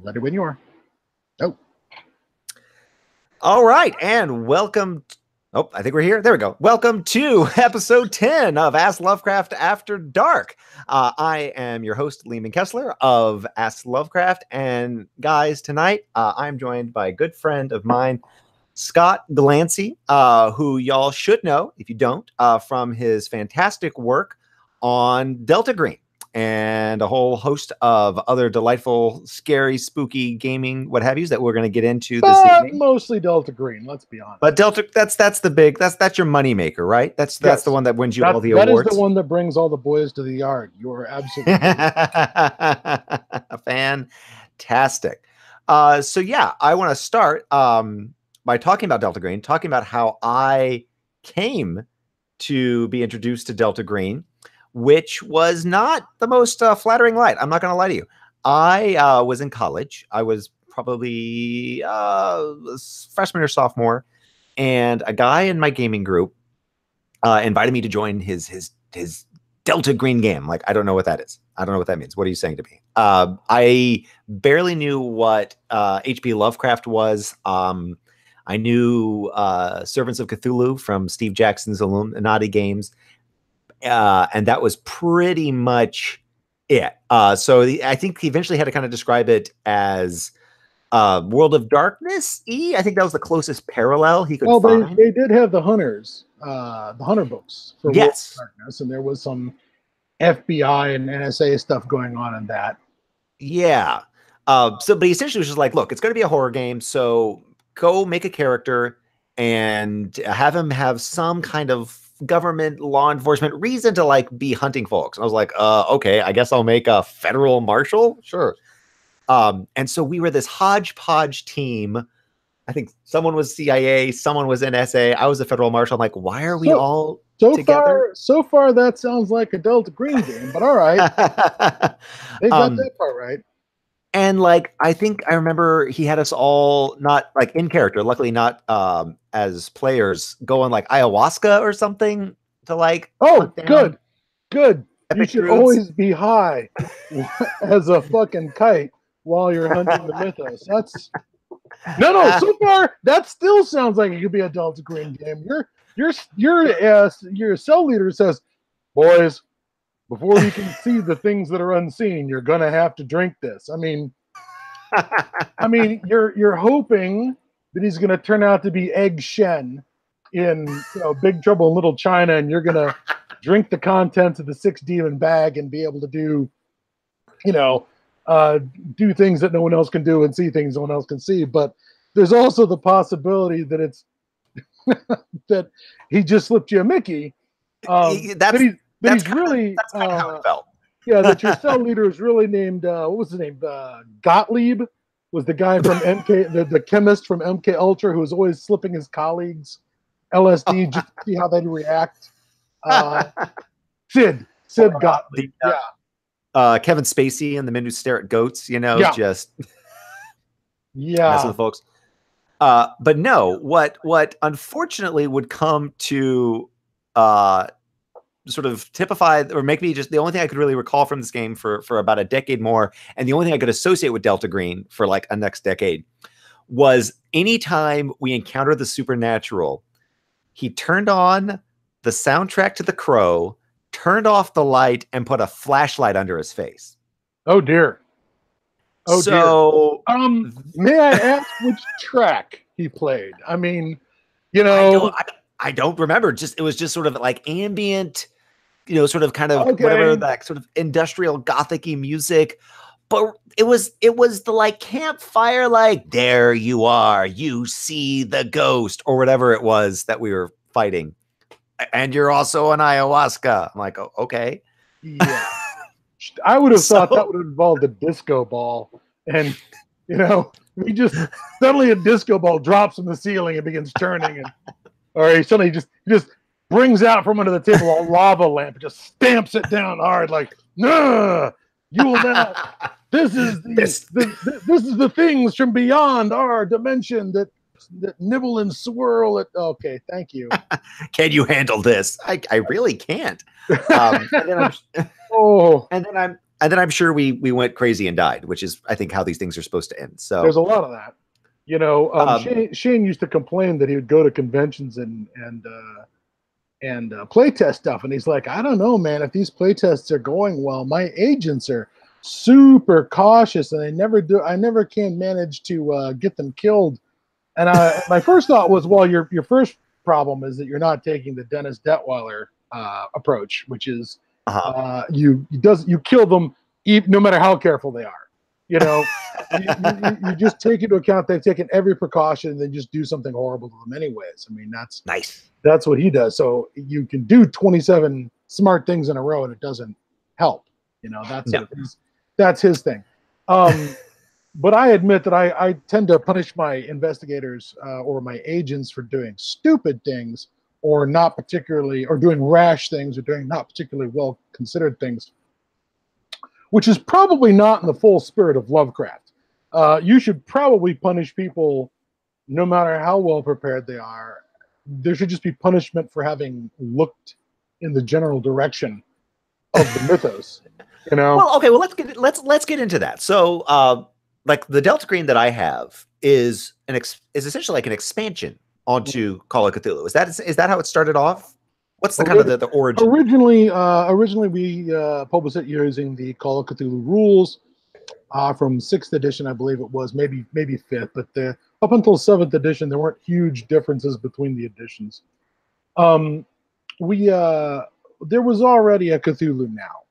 Ready when you are. Oh, All right, and welcome. Oh, I think we're here. There we go. Welcome to episode 10 of Ask Lovecraft After Dark. I am your host, Lehman Kessler of Ask Lovecraft. And guys, tonight I'm joined by a good friend of mine, Scott Glancy, who y'all should know, if you don't, from his fantastic work on Delta Green and a whole host of other delightful, scary, spooky gaming, what have yous that we're going to get into this evening. mostly Delta Green. Let's be honest. But Delta, that's the big, that's your money maker, right? That's Yes. the one that wins you all the That awards. is the one that brings all the boys to the yard. You're absolutely fantastic. So yeah, I want to start by talking about Delta Green, talking about how I came to be introduced to Delta Green, which was not the most flattering light. I'm not going to lie to you. I was in college. I was probably freshman or sophomore, and a guy in my gaming group invited me to join his Delta Green game. Like, I don't know what that is. I don't know what that means. What are you saying to me? I barely knew what H.P. Lovecraft was. I knew Servants of Cthulhu from Steve Jackson's Illuminati games. And that was pretty much it. So I think he eventually had to kind of describe it as World of Darkness-y. I think that was the closest parallel he could find. They did have the Hunters, the Hunter books for World of Darkness, and there was some FBI and NSA stuff going on in that. Yeah. But he essentially was just like, look, it's going to be a horror game, so go make a character and have him have some kind of government law enforcement reason to like be hunting folks. I was like, okay, I guess I'll make a federal marshal. Sure. And so we were this hodgepodge team. I think someone was CIA, someone was NSA. I was a federal marshal. I'm like, why are we all together? So far, that sounds like a Delta Green game, but all right. They got that part right. And like, I think I remember he had us all not like in character, luckily not as players, go on like ayahuasca or something to like. Oh, good. You should fruits. Always be high as a fucking kite while you're hunting the Mythos. That's no. So far, that still sounds like it could be a Delta Green game. Your cell leader says, boys, before you can see the things that are unseen, you're gonna have to drink this. I mean, you're hoping that he's gonna turn out to be Egg Shen in Big Trouble in Little China, and you're gonna drink the contents of the 6-demon bag and be able to do, do things that no one else can do and see things no one else can see. But there's also the possibility that it's that he just slipped you a Mickey. That's kind of how it felt. Yeah, that your cell leader is really named, what was his name? Gottlieb was the guy from MK, the chemist from MK Ultra who was always slipping his colleagues LSD just to see how they'd react. Sid Gottlieb. Kevin Spacey and the Men Who Stare at Goats, just messing with folks. But no, what unfortunately would come to sort of typify or make me just the only thing I could really recall from this game for about a decade more, and the only thing I could associate with Delta Green for like a next decade was anytime we encountered the supernatural, he turned on the soundtrack to The Crow, turned off the light, and put a flashlight under his face. Oh dear. Dear. May I ask which track he played? I mean, I don't remember. It was just sort of like ambient, sort of kind of whatever, that sort of industrial gothic-y music. But it was the like campfire, like, there you are, you see the ghost, or whatever it was that we were fighting. And you're also an ayahuasca. I'm like, oh, okay. Yeah. I would have thought that would have involved a disco ball. And, we just suddenly a disco ball drops from the ceiling and begins turning. Or he suddenly just brings out from under the table a lava lamp and just stamps it down hard, like, no, you will not. This is the things from beyond our dimension that nibble and swirl it. Okay, thank you. Can you handle this? I really can't. And then And then I'm sure we went crazy and died, which is, I think, how these things are supposed to end. So there's a lot of that. You know, Shane used to complain that he would go to conventions and playtest stuff, and he's like, I don't know, man, if these playtests are going well, my agents are super cautious, and I never can manage to get them killed. And my first thought was, well, your first problem is that you're not taking the Dennis Detweiler approach, which is you kill them no matter how careful they are. You know, you just take into account they've taken every precaution, and then just do something horrible to them anyways. I mean, that's nice. That's what he does. So you can do 27 smart things in a row, and it doesn't help. You know, that's his thing. But I admit that I tend to punish my investigators or my agents for doing stupid things, or not particularly, or doing rash things, or doing not particularly well considered things, which is probably not in the full spirit of Lovecraft. You should probably punish people no matter how well prepared they are. There should just be punishment for having looked in the general direction of the mythos. You know. Well, okay. Well, let's get into that. So, like the Delta Green that I have is essentially like an expansion onto Call of Cthulhu. Is that how it started off? What's the kind of the origin? Originally we published it using the Call of Cthulhu rules from 6th edition, I believe it was, maybe 5th, but up until 7th edition, there weren't huge differences between the editions. There was already a Cthulhu Now,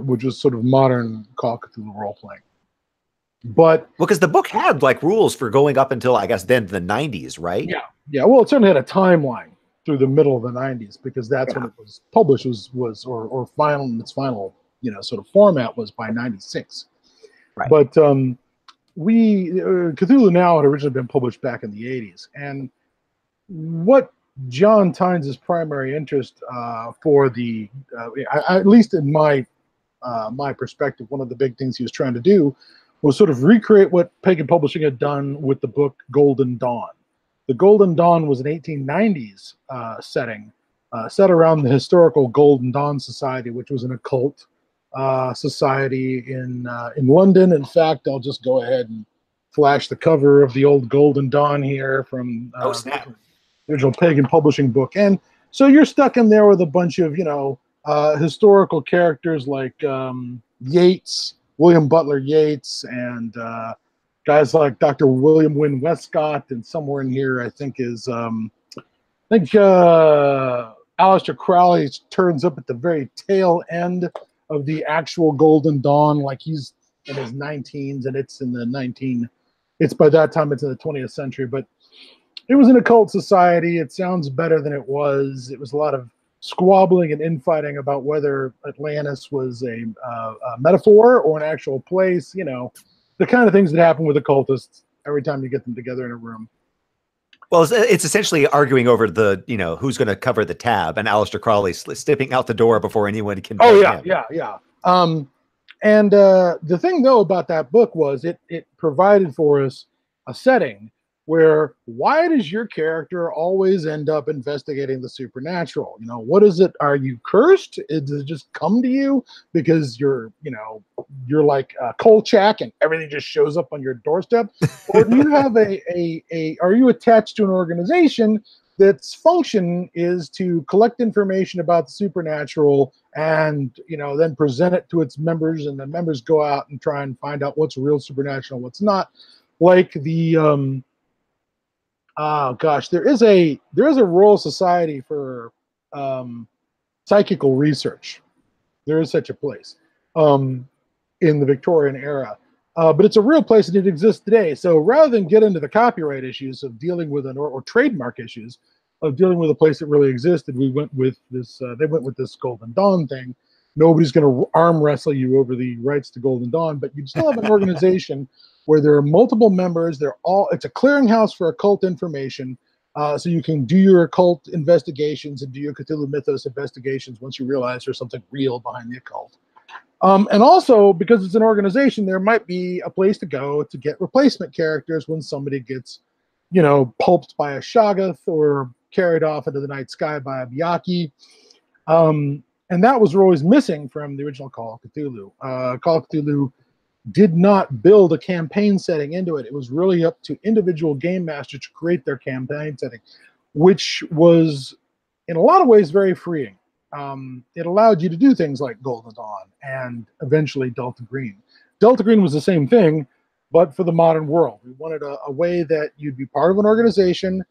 which was sort of modern Call of Cthulhu role playing. But because the book had like rules for going up until, I guess, then the 90s, right? Yeah. Well, it certainly had a timeline through the middle of the 90s, because that's when it was published, or final in its final, sort of format was by 96. Right. But Cthulhu Now had originally been published back in the 80s, and what John Tynes' primary interest for at least in my perspective, one of the big things he was trying to do was sort of recreate what Pagan Publishing had done with the book Golden Dawn. The Golden Dawn was an 1890s setting, set around the historical Golden Dawn Society, which was an occult society in London. In fact, I'll just go ahead and flash the cover of the old Golden Dawn here from the original Pagan Publishing book. And so you're stuck in there with a bunch of, historical characters like Yeats, William Butler Yeats, and guys like Dr. William Wynne Westcott, and somewhere in here I think is Aleister Crowley turns up at the very tail end of the actual Golden Dawn, like he's in his 19s, and it's by that time it's in the 20th century. But it was an occult society. It sounds better than it was. It was a lot of squabbling and infighting about whether Atlantis was a metaphor or an actual place, the kind of things that happen with occultists every time you get them together in a room. Well, it's essentially arguing over the, who's going to cover the tab, and Aleister Crowley stepping out the door before anyone can. Oh, yeah. And the thing, though, about that book was it provided for us a setting where, why does your character always end up investigating the supernatural? What is it? Are you cursed? Does it just come to you because you're like Kolchak and everything just shows up on your doorstep? Or do you have are you attached to an organization that's function is to collect information about the supernatural and, then present it to its members, and the members go out and try and find out what's real supernatural, what's not? Like the, there is a Royal Society for Psychical Research. There is such a place in the Victorian era, but it's a real place and it exists today. So rather than get into the copyright issues of dealing with or trademark issues of dealing with a place that really existed, we went with this. They went with this Golden Dawn thing. Nobody's going to arm wrestle you over the rights to Golden Dawn, but you still have an organization where there are multiple members. It's a clearinghouse for occult information, so you can do your occult investigations and do your Cthulhu Mythos investigations once you realize there's something real behind the occult. And also, because it's an organization, there might be a place to go to get replacement characters when somebody gets, pulped by a Shoggoth or carried off into the night sky by a Byakhee. And that was always missing from the original Call of Cthulhu. Call of Cthulhu did not build a campaign setting into it. It was really up to individual game masters to create their campaign setting, which was in a lot of ways very freeing. It allowed you to do things like Golden Dawn and eventually Delta Green. Delta Green was the same thing, but for the modern world. We wanted a way that you'd be part of an organization,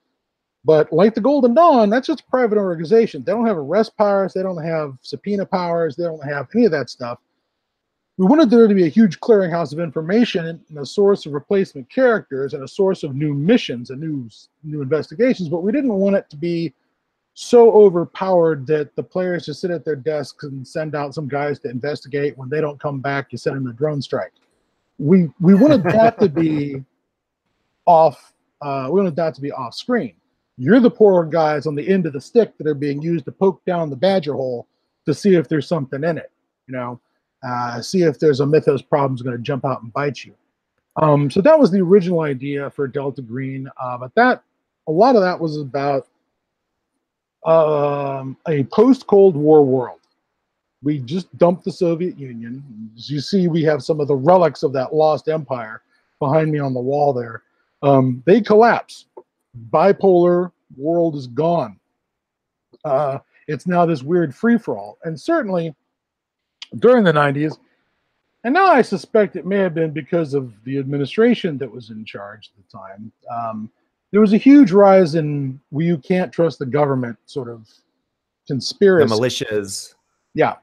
but like the Golden Dawn, that's just a private organization. They don't have arrest powers. They don't have subpoena powers. They don't have any of that stuff. We wanted there to be a huge clearinghouse of information and a source of replacement characters and a source of new missions and new investigations, but we didn't want it to be so overpowered that the players just sit at their desks and send out some guys to investigate. When they don't come back, you send them a drone strike. We wanted that to be off. We wanted that to be off screen. You're the poor guys on the end of the stick that are being used to poke down the badger hole to see if there's something in it. See if there's a Mythos problem is going to jump out and bite you. So that was the original idea for Delta Green, but a lot of that was about a post-Cold War world. We just dumped the Soviet Union. As you see, we have some of the relics of that lost empire behind me on the wall there. They collapse. Bipolar world is gone. It's now this weird free-for-all. And certainly during the 90s, and now I suspect it may have been because of the administration that was in charge at the time, there was a huge rise in you can't trust the government sort of conspiracy. The militias. Yeah.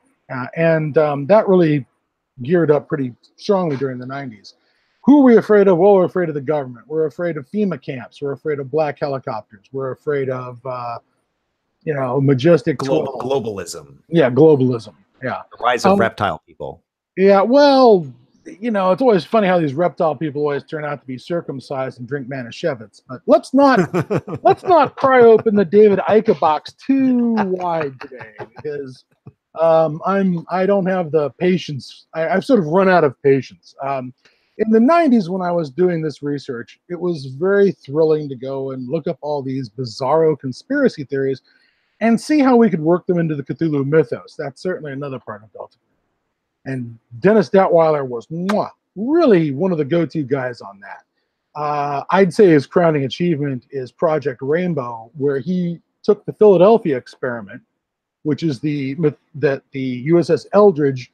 And that really geared up pretty strongly during the 90s. Who are we afraid of? Well, we're afraid of the government. We're afraid of FEMA camps. We're afraid of black helicopters. We're afraid of, majestic globalism. Yeah, globalism. Yeah. The rise of reptile people. Yeah, well, it's always funny how these reptile people always turn out to be circumcised and drink Manischewitz. But let's not pry open the David Icke box too wide today, because I don't have the patience. I've sort of run out of patience. In the 90s, when I was doing this research, it was very thrilling to go and look up all these bizarro conspiracy theories and see how we could work them into the Cthulhu mythos. That's certainly another part of Delta. And Dennis Detweiler was really one of the go-to guys on that. I'd say his crowning achievement is Project Rainbow, where he took the Philadelphia experiment, which is that the USS Eldridge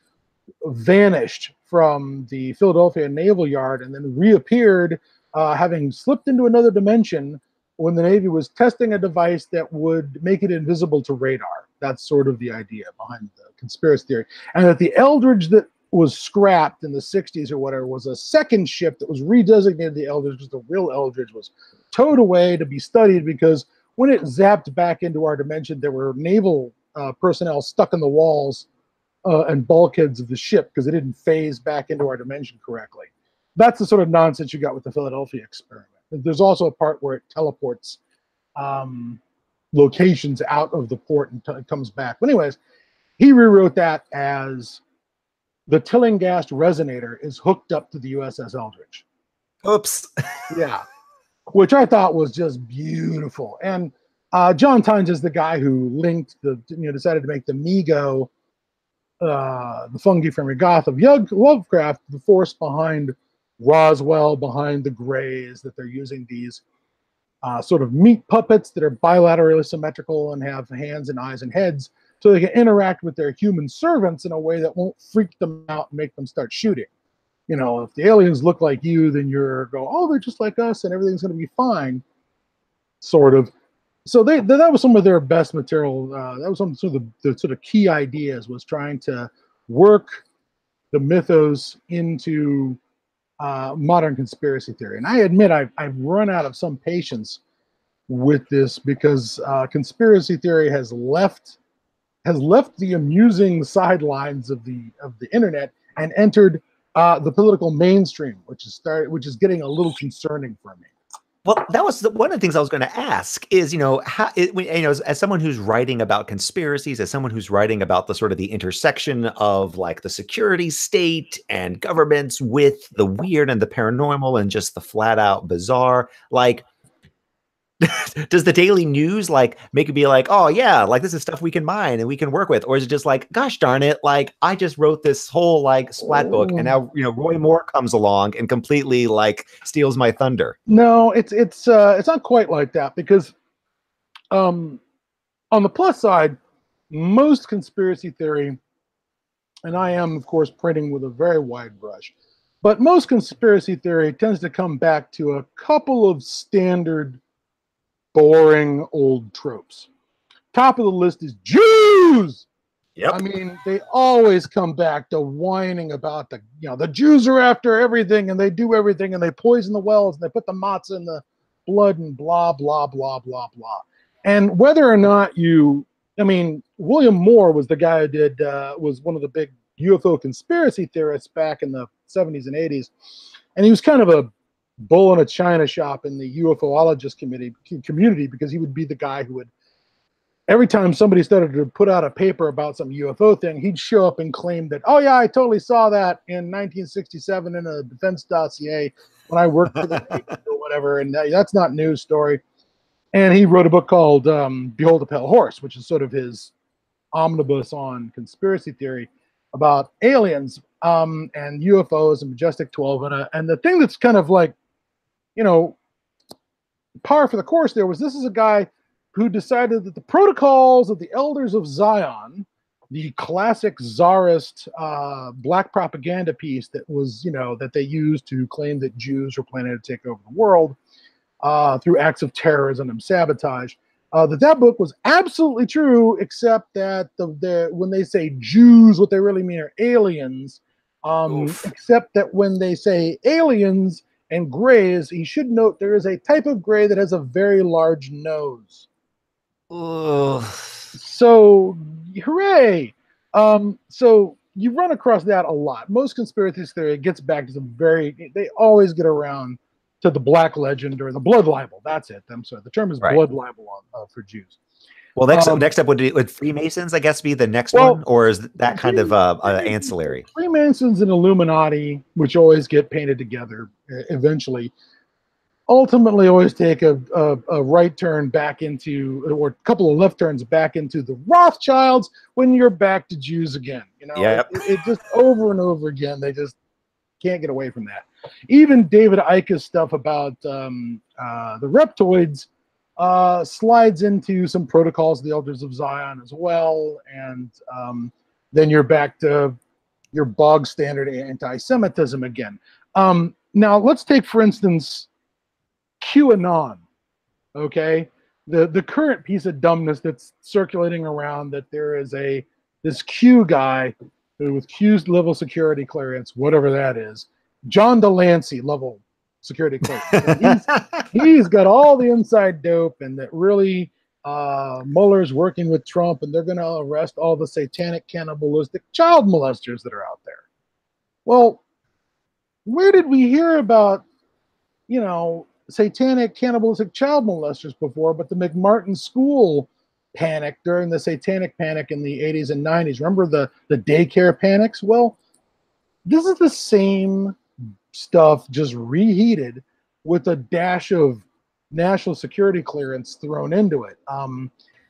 vanished from the Philadelphia Naval Yard and then reappeared, having slipped into another dimension when the Navy was testing a device that would make it invisible to radar. That's sort of the idea behind the conspiracy theory. And that the Eldridge that was scrapped in the 60s or whatever was a second ship that was redesignated the Eldridge, because the real Eldridge was towed away to be studied, because when it zapped back into our dimension, there were naval personnel stuck in the walls and bulkheads of the ship because it didn't phase back into our dimension correctly. That's the sort of nonsense you got with the Philadelphia experiment. There's also a part where it teleports locations out of the port and it comes back. But anyways, he rewrote that as the Tillinghast resonator is hooked up to the USS Eldridge. Oops. Yeah, which I thought was just beautiful. And John Tynes is the guy who linked decided to make the Migo, the fungi from Regath of Lovecraft, the force behind Roswell, behind the Greys, that they're using these sort of meat puppets that are bilaterally symmetrical and have hands and eyes and heads, so they can interact with their human servants in a way that won't freak them out and make them start shooting. If the aliens look like you, then you're they're just like us and everything's going to be fine, sort of. So that was some of their best material. That was some of the sort of key ideas, was trying to work the mythos into modern conspiracy theory. And I admit I've run out of some patience with this, because conspiracy theory has left the amusing sidelines of the internet and entered the political mainstream, which is getting a little concerning for me. Well, that was one of the things I was going to ask is, as someone who's writing about conspiracies, as someone who's writing about the sort of the intersection of like the security state and governments with the weird and the paranormal and just the flat out bizarre, like, Does the Daily News like make it be like, oh yeah, like this is stuff we can mine and we can work with, or is it just like, gosh darn it, like I just wrote this whole like splat book, and now Roy Moore comes along and completely like steals my thunder? No, it's not quite like that, because on the plus side, most conspiracy theory, and I am of course printing with a very wide brush, but most conspiracy theory tends to come back to a couple of standard boring old tropes. Top of the list is Jews. Yep. I mean, they always come back to whining about the Jews are after everything, and they do everything, and they poison the wells, and they put the matzah in the blood, and blah, blah, blah, blah, blah. And whether or not William Moore was the guy who was one of the big UFO conspiracy theorists back in the 70s and 80s. And he was kind of a bull in a china shop in the UFOologist community, because he would be the guy who would, every time somebody started to put out a paper about some UFO thing, he'd show up and claim that, oh yeah, I totally saw that in 1967 in a defense dossier when I worked for the Navy or whatever, and that's not news story. And he wrote a book called Behold a Pale Horse, which is sort of his omnibus on conspiracy theory about aliens and UFOs and Majestic 12. And the thing that's kind of like, par for the course there was, this is a guy who decided that the protocols of the Elders of Zion, the classic czarist black propaganda piece that was, that they used to claim that Jews were planning to take over the world through acts of terrorism and sabotage, that book was absolutely true, except that when they say Jews, what they really mean are aliens, except that when they say aliens and grays, you should note there is a type of gray that has a very large nose. So, hooray! So you run across that a lot. Most conspiracy theory gets back to they always get around to the black legend or the blood libel. That's it. I'm sorry. The term is blood libel for Jews. Well, next up would Freemasons, I guess, be the next one, or is that kind of ancillary? Freemasons and Illuminati, which always get painted together eventually, ultimately always take a right turn back into, or a couple of left turns back into the Rothschilds when you're back to Jews again. It just over and over again. They just can't get away from that. Even David Icke's stuff about the reptoids slides into some protocols of the Elders of Zion as well, and then you're back to your bog standard anti-Semitism again. Now let's take, for instance, QAnon. Okay, the current piece of dumbness that's circulating around, that there is this Q guy with Q's level security clearance, whatever that is, John Delancey level security clearance. He's got all the inside dope, and that really Mueller's working with Trump, and they're going to arrest all the satanic, cannibalistic child molesters that are out there. Well, where did we hear about, satanic, cannibalistic child molesters before, but the McMartin School panic during the satanic panic in the 80s and 90s? Remember the daycare panics? Well, this is the same stuff, just reheated with a dash of national security clearance thrown into it.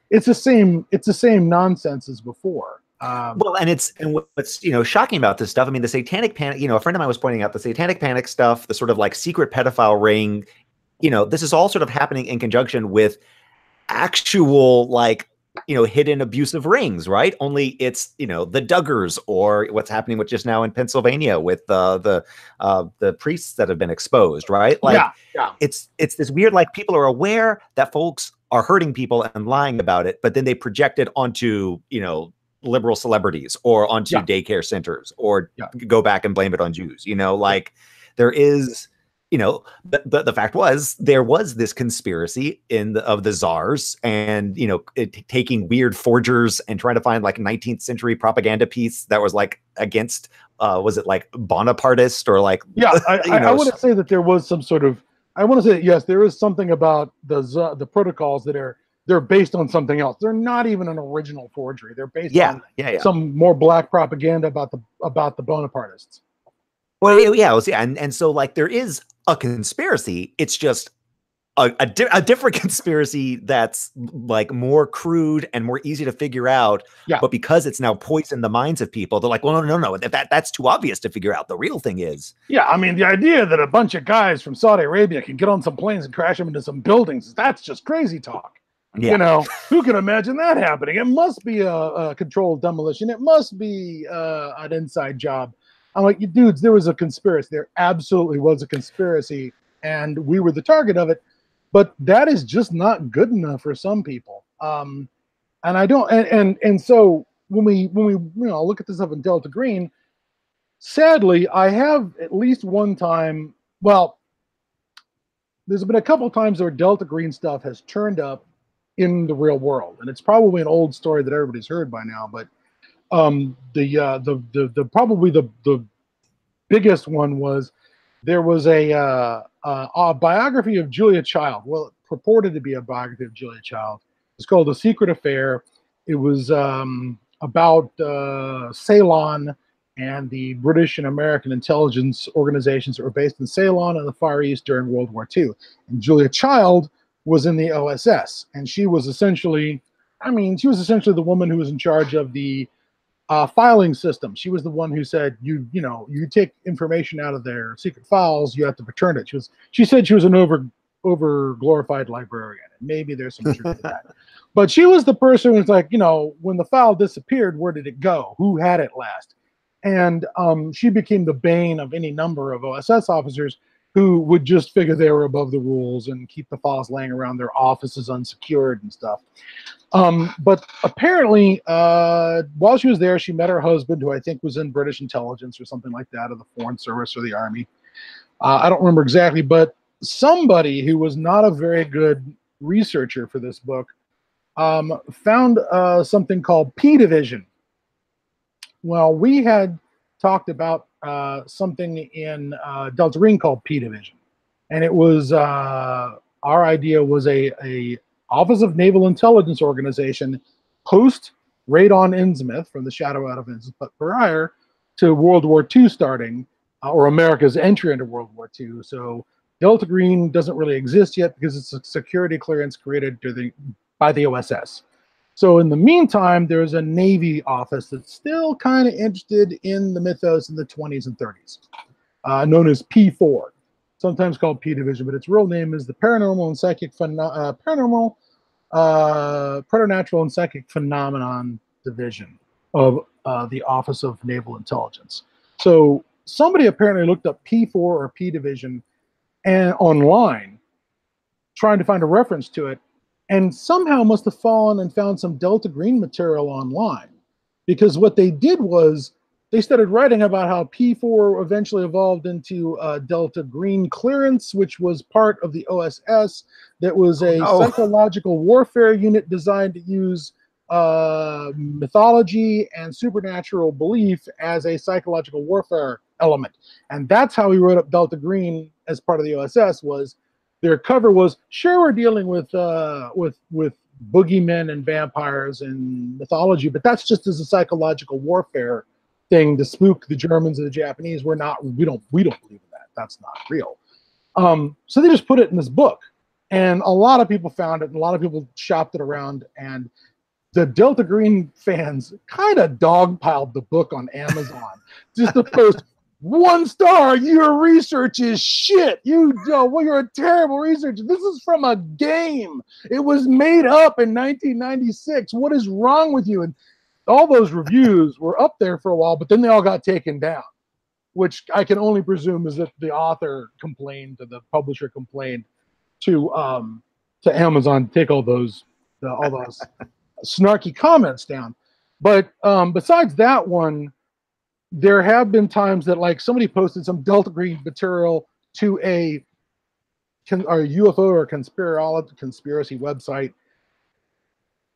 It's the same nonsense as before. Well, and what's shocking about this stuff, I mean, the satanic panic, a friend of mine was pointing out the satanic panic stuff, the sort of like secret pedophile ring, this is all sort of happening in conjunction with actual like hidden abusive rings, right? Only it's the Duggars, or what's happening with just now in Pennsylvania with the priests that have been exposed, right? Like, it's this weird, like, people are aware that folks are hurting people and lying about it, but then they project it onto liberal celebrities or onto daycare centers, or go back and blame it on Jews. Like, there is. The fact was, there was this conspiracy of the czars, and taking weird forgers and trying to find like 19th century propaganda piece that was like against was it like Bonapartist or like I want to say that there was some sort of, I want to say that, yes, there is something about the protocols that they're based on something else. They're not even an original forgery. They're based on some more black propaganda about the Bonapartists. Well, and so like there is a conspiracy. It's just a different conspiracy that's like more crude and more easy to figure out. Yeah. But because it's now poisoned the minds of people, they're like, well, no, that's too obvious to figure out. The real thing is. Yeah, I mean, the idea that a bunch of guys from Saudi Arabia can get on some planes and crash them into some buildings, that's just crazy talk. Yeah. You know, who can imagine that happening? It must be a controlled demolition. It must be an inside job. I'm like, you dudes, there was a conspiracy. There absolutely was a conspiracy, and we were the target of it. But that is just not good enough for some people. And I don't. And so when we look at this up in Delta Green, sadly, I have at least one time. Well, there's been a couple of times where Delta Green stuff has turned up in the real world, and it's probably an old story that everybody's heard by now. But the probably the biggest one was there was a biography of Julia Child. Well, it purported to be a biography of Julia Child. It's called The Secret Affair. It was about Ceylon and the British and American intelligence organizations that were based in Ceylon and the Far East during World War II. And Julia Child was in the OSS, and she was essentially the woman who was in charge of the filing system. She was the one who said, you take information out of their secret files, you have to return it. She said she was an over glorified librarian, and maybe there's some truth to that. But she was the person who's like, when the file disappeared, where did it go? Who had it last? And she became the bane of any number of OSS officers who would just figure they were above the rules and keep the files laying around their offices unsecured and stuff. But apparently, while she was there, she met her husband, who I think was in British intelligence or something like that, or the Foreign Service or the Army. I don't remember exactly, but somebody who was not a very good researcher for this book found something called P division. Well, we had talked about something in Delta Green called P division, and it was our idea was a Office of Naval Intelligence organization post raid on Innsmouth, from the shadow out of Innsmouth, but prior to World War II starting, or America's entry into World War II. So Delta Green doesn't really exist yet because it's a security clearance created by the OSS. So in the meantime, there's a Navy office that's still kind of interested in the mythos in the 20s and 30s, known as P4, sometimes called P Division, but its real name is the Paranormal and Psychic Preternatural and Psychic Phenomenon Division of the Office of Naval Intelligence. So somebody apparently looked up P4 or P Division and online, trying to find a reference to it, and somehow must have fallen and found some Delta Green material online, because what they did was they started writing about how P4 eventually evolved into Delta Green clearance, which was part of the OSS. That was a psychological warfare unit designed to use mythology and supernatural belief as a psychological warfare element. And that's how he wrote up Delta Green as part of the OSS. Was their cover was, sure, we're dealing with boogeymen and vampires and mythology, but that's just as a psychological warfare thing to spook the Germans and the Japanese. We don't believe in that. That's not real. So they just put it in this book, and a lot of people found it, and a lot of people shopped it around, and the Delta Green fans kind of dogpiled the book on Amazon just to post 1 star. Your research is shit. You're a terrible researcher. This is from a game. It was made up in 1996. What is wrong with you? And all those reviews were up there for a while, but then they all got taken down, which I can only presume is that the author complained, or the publisher complained to Amazon to take all those snarky comments down. But besides that one, there have been times that, like, somebody posted some Delta Green material to a UFO or conspiracy website,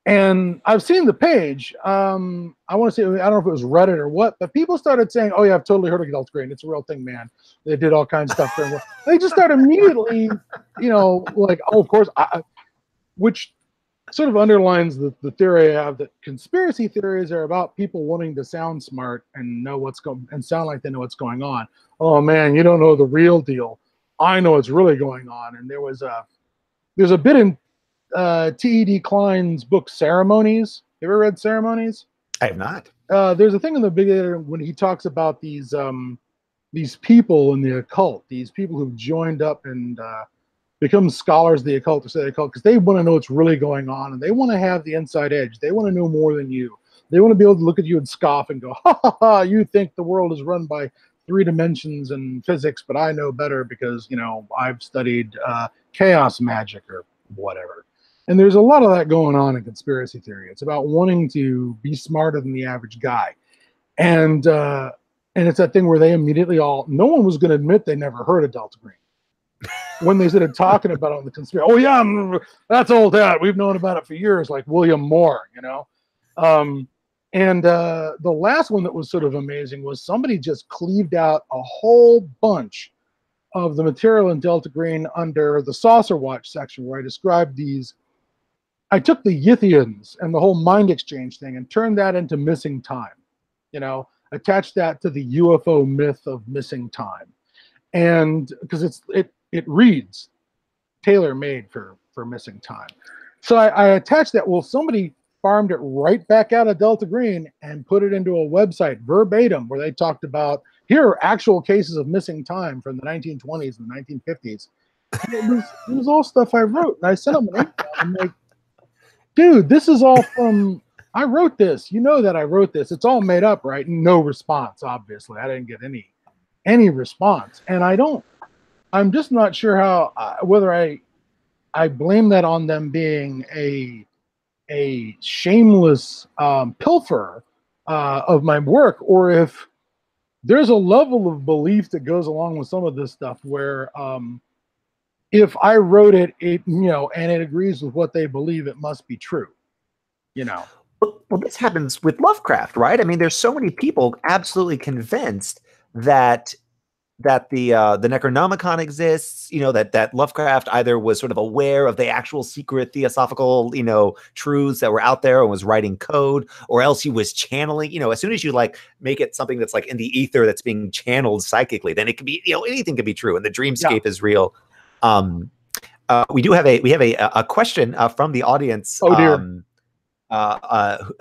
and I've seen the page. I want to say, I don't know if it was Reddit or what, but people started saying, "Oh yeah, I've totally heard of Delta Green. It's a real thing, man. They did all kinds of stuff." They just start immediately, like, "Oh, of course," which sort of underlines the theory I have that conspiracy theories are about people wanting to sound smart and sound like they know what's going on. Oh man, you don't know the real deal. I know what's really going on. And there was there's a bit in T.E.D. Klein's book Ceremonies. You ever read Ceremonies? I have not. There's a thing in the beginning when he talks about these people in the occult, these people who've joined up and become scholars of the occult to say the occult because they want to know what's really going on and they want to have the inside edge. They want to know more than you. They want to be able to look at you and scoff and go, ha ha ha, you think the world is run by 3 dimensions and physics, but I know better because, I've studied chaos magic or whatever. And there's a lot of that going on in conspiracy theory. It's about wanting to be smarter than the average guy. And it's that thing where they immediately no one was going to admit they never heard of Delta Green. When they started talking about it on the conspiracy, oh yeah, that's old hat. We've known about it for years, like William Moore, And the last one that was sort of amazing was somebody just cleaved out a whole bunch of the material in Delta Green under the Saucer Watch section where I described these. I took the Yithians and the whole mind exchange thing and turned that into missing time, attached that to the UFO myth of missing time. And because it reads tailor-made for missing time. So I attached that. Well, somebody farmed it right back out of Delta Green and put it into a website verbatim where they talked about, here are actual cases of missing time from the 1920s and the 1950s. And it was all stuff I wrote. And I sent them an email. I'm like, dude, this is all from, I wrote this. You know that I wrote this. It's all made up, right? No response, obviously. I didn't get any response. And I'm just not sure how, whether I blame that on them being a shameless pilfer of my work, or if there's a level of belief that goes along with some of this stuff where if I wrote it, and it agrees with what they believe, it must be true, Well, this happens with Lovecraft, right? I mean, there's so many people absolutely convinced that the Necronomicon exists, that Lovecraft either was sort of aware of the actual secret theosophical, truths that were out there and was writing code, or else he was channeling, as soon as you make it something that's in the ether that's being channeled psychically, then it can be, anything can be true. And the dreamscape is real. We have a question from the audience. Oh dear.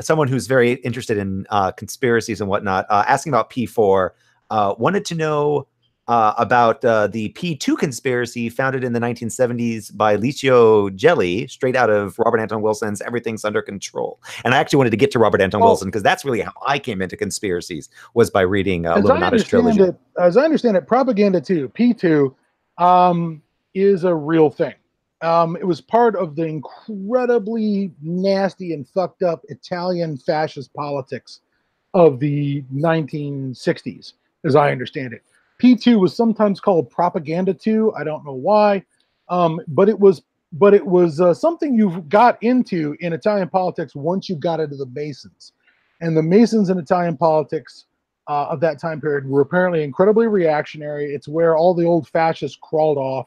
Someone who's very interested in conspiracies and whatnot, asking about P4, wanted to know about the P2 conspiracy founded in the 1970s by Licio Gelli, straight out of Robert Anton Wilson's Everything's Under Control. And I actually wanted to get to Robert Anton Wilson because that's really how I came into conspiracies, was by reading Illuminatus trilogy. As I understand it, Propaganda 2, P2, is a real thing. It was part of the incredibly nasty and fucked up Italian fascist politics of the 1960s, as I understand it. P2 was sometimes called Propaganda 2. I don't know why, but it was something you got into in Italian politics once you got into the Masons, and the Masons in Italian politics of that time period were apparently incredibly reactionary. It's where all the old fascists crawled off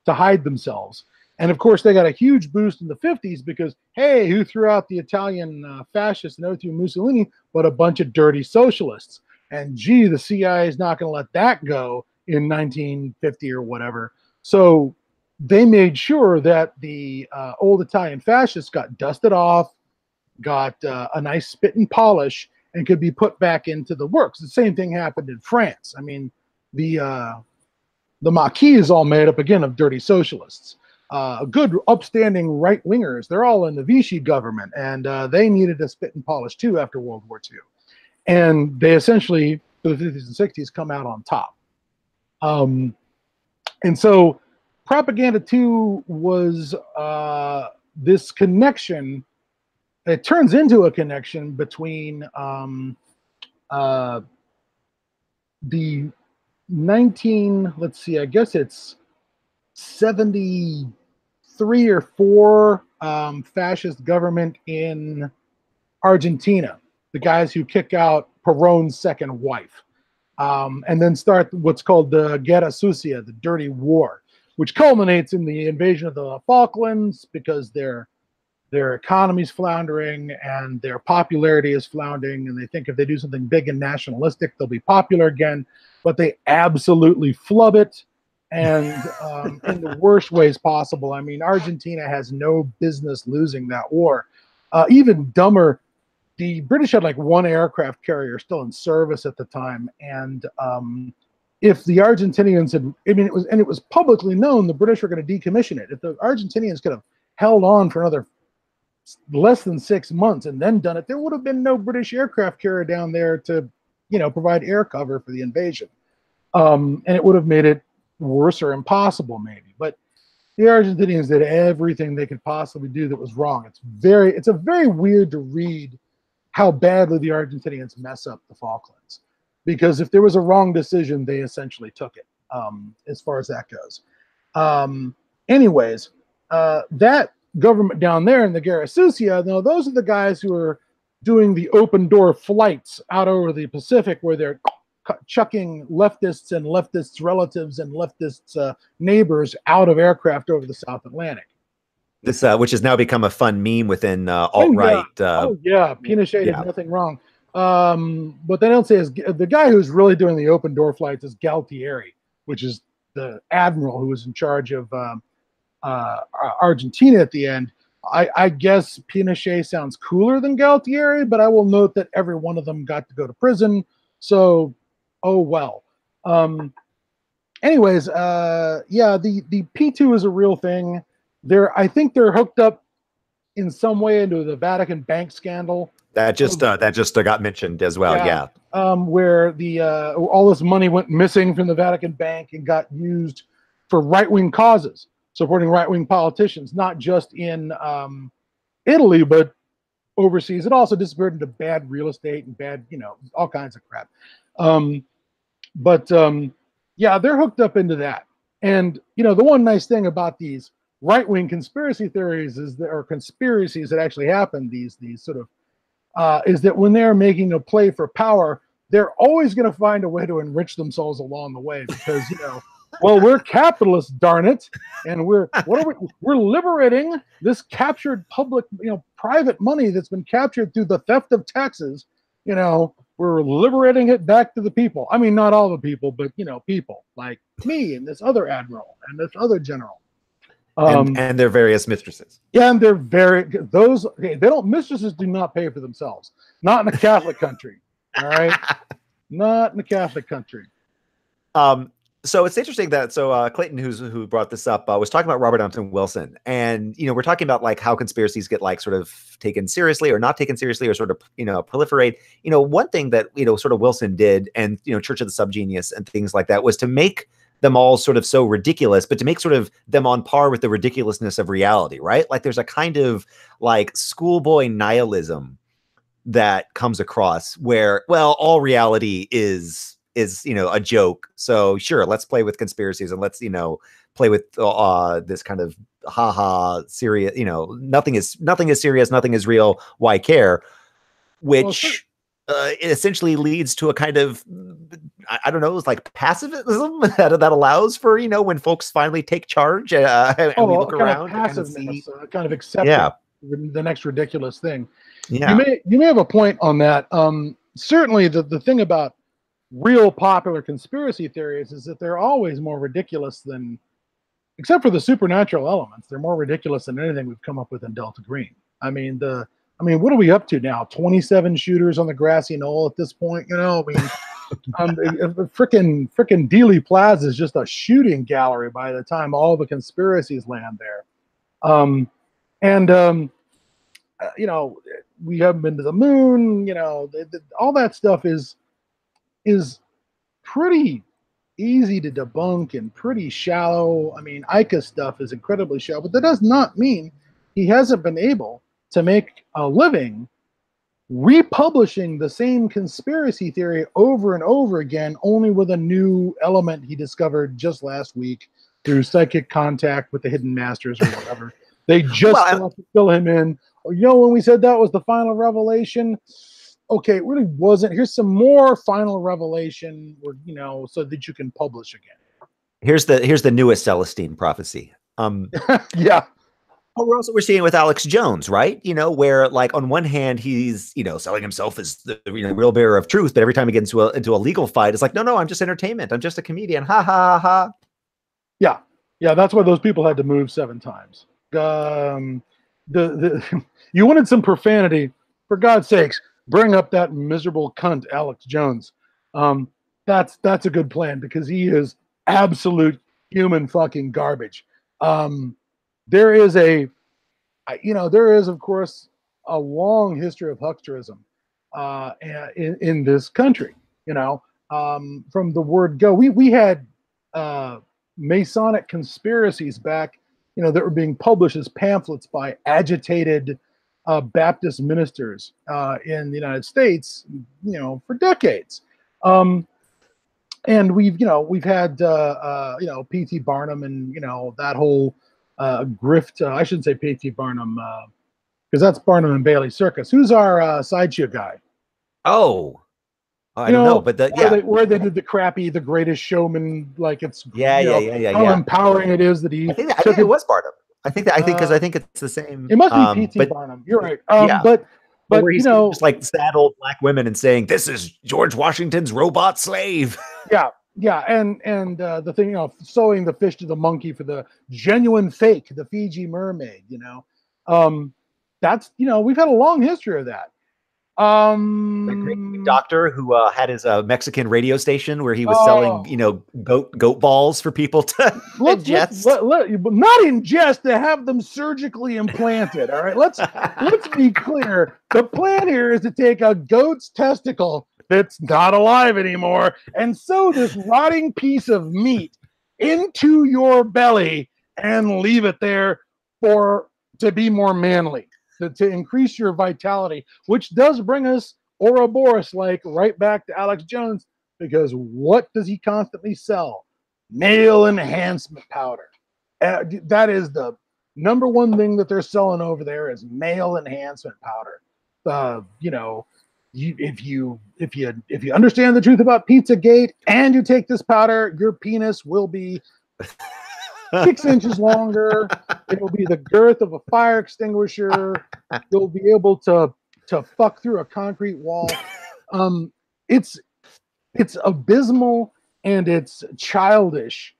to hide themselves. And of course, they got a huge boost in the 50s because, hey, who threw out the Italian fascists, no to Mussolini, but a bunch of dirty socialists. And gee, the CIA is not going to let that go in 1950 or whatever. So they made sure that the old Italian fascists got dusted off, got a nice spit and polish, and could be put back into the works. The same thing happened in France. I mean, the Maquis is all made up again of dirty socialists. Good, upstanding right-wingers, they're all in the Vichy government, and they needed a spit and polish too after World War II. And they essentially, for the 50s and 60s, come out on top. And so Propaganda 2 was this connection. It turns into a connection between the let's see, I guess it's 73 or 4 fascist government in Argentina, the guys who kick out Perón's second wife, and then start what's called the Guerra Sucia, the dirty war, which culminates in the invasion of the Falklands because their economy's floundering and their popularity is floundering, and they think if they do something big and nationalistic, they'll be popular again, but they absolutely flub it. and in the worst ways possible. I mean, Argentina has no business losing that war. Even dumber, the British had like one aircraft carrier still in service at the time, and if the Argentinians had, I mean, it was publicly known the British were going to decommission it. If the Argentinians could have held on for another less than 6 months and then done it, there would have been no British aircraft carrier down there to, provide air cover for the invasion, and it would have made it worse or impossible, maybe. But the Argentinians did everything they could possibly do that was wrong. It's a very weird to read how badly the Argentinians mess up the Falklands, because if there was a wrong decision, they essentially took it, as far as that goes. Anyways, that government down there in the Guerra Sucia, those are the guys who are doing the open door flights out over the Pacific, where they're chucking leftists and leftists' relatives and leftists' neighbors out of aircraft over the South Atlantic. This, which has now become a fun meme within alt-right. Pinochet did nothing wrong. But they don't say the guy who's really doing the open door flights is Galtieri, which is the admiral who was in charge of Argentina at the end. I guess Pinochet sounds cooler than Galtieri, but I will note that every one of them got to go to prison. So, oh well. Anyways, the P2 is a real thing. I think they're hooked up in some way into the Vatican bank scandal. That just got mentioned as well. Yeah. Where the all this money went missing from the Vatican bank and got used for right-wing causes, supporting right-wing politicians, not just in Italy, but overseas. It also disappeared into bad real estate and bad, all kinds of crap. They're hooked up into that. And, the one nice thing about these right-wing conspiracy theories or conspiracies that actually happen, these sort of, is that when they're making a play for power, they're always going to find a way to enrich themselves along the way, because, well, we're capitalists, darn it, and we're liberating this captured public, private money that's been captured through the theft of taxes. We're liberating it back to the people. I mean, not all the people, but people like me and this other admiral and this other general. And their various mistresses. Yeah, and mistresses do not pay for themselves. Not in a Catholic country. All right. Not in a Catholic country. So it's interesting that Clayton, who brought this up, was talking about Robert Anton Wilson, and we're talking about like how conspiracies get like sort of taken seriously or not taken seriously, or sort of proliferate. One thing that sort of Wilson did, and Church of the Subgenius and things like that, was to make them all sort of so ridiculous, but to make sort of them on par with the ridiculousness of reality, right? Like there's a kind of like schoolboy nihilism that comes across where, well, all reality is a joke. So sure, let's play with conspiracies and let's play with this kind of serious. Nothing is serious, nothing is real. Why care? Which it essentially leads to a kind of I don't know, it's like pacifism that allows for when folks finally take charge and we look around and kind of accept the next ridiculous thing. Yeah, you may have a point on that. Certainly, the thing about real popular conspiracy theories is that they're always more ridiculous than, except for the supernatural elements, they're more ridiculous than anything we've come up with in Delta Green. I mean, what are we up to now? 27 shooters on the grassy knoll at this point. Frickin' Dealey Plaza is just a shooting gallery by the time all the conspiracies land there. We haven't been to the moon. All that stuff is pretty easy to debunk and pretty shallow. I mean, Ica's stuff is incredibly shallow, but that does not mean he hasn't been able to make a living republishing the same conspiracy theory over and over again, only with a new element he discovered just last week through psychic contact with the hidden masters or whatever. They just have to fill him in. When we said that was the final revelation, okay, it really wasn't. Here's some more final revelation, so that you can publish again. Here's the newest Celestine prophecy. Yeah. We're seeing it with Alex Jones, right? Where like on one hand he's selling himself as the real bearer of truth, but every time he gets into a legal fight, it's like, no, I'm just entertainment. I'm just a comedian. Ha ha ha. Yeah, yeah, that's why those people had to move 7 times. Um, the you wanted some profanity, for God's sakes, bring up that miserable cunt Alex Jones. Um, that's a good plan because he is absolute human fucking garbage. Um, there is there is of course a long history of hucksterism in this country. From the word go, we had uh, Masonic conspiracies back, that were being published as pamphlets by agitated Baptist ministers in the United States, for decades. Um, and we've had P.T. Barnum and that whole grift. I shouldn't say P.T. Barnum because that's Barnum and Bailey Circus. Who's our sideshow guy? Oh, I don't know, but Where they did the crappy, the Greatest Showman, like it's how yeah. empowering it is that he. I think it was Barnum. I think because I think it's the same. It must be P.T. Barnum. You're right. Yeah. But where he's just like sad old black women and saying, "This is George Washington's robot slave." Yeah, and the thing, sewing the fish to the monkey for the genuine fake, the Fiji mermaid. That's we've had a long history of that. The great doctor who had his Mexican radio station where he was selling, goat balls for people to ingest. Not ingest, to have them surgically implanted. All right, let's be clear. The plan here is to take a goat's testicle that's not alive anymore and sew this rotting piece of meat into your belly and leave it there to be more manly. To increase your vitality, which does bring us Ouroboros right back to Alex Jones, because what does he constantly sell? Male enhancement powder. That is the number one thing that they're selling over there is male enhancement powder. If you understand the truth about Pizzagate and you take this powder, your penis will be 6 inches longer. It will be the girth of a fire extinguisher. You'll be able to fuck through a concrete wall. It's abysmal and it's childish,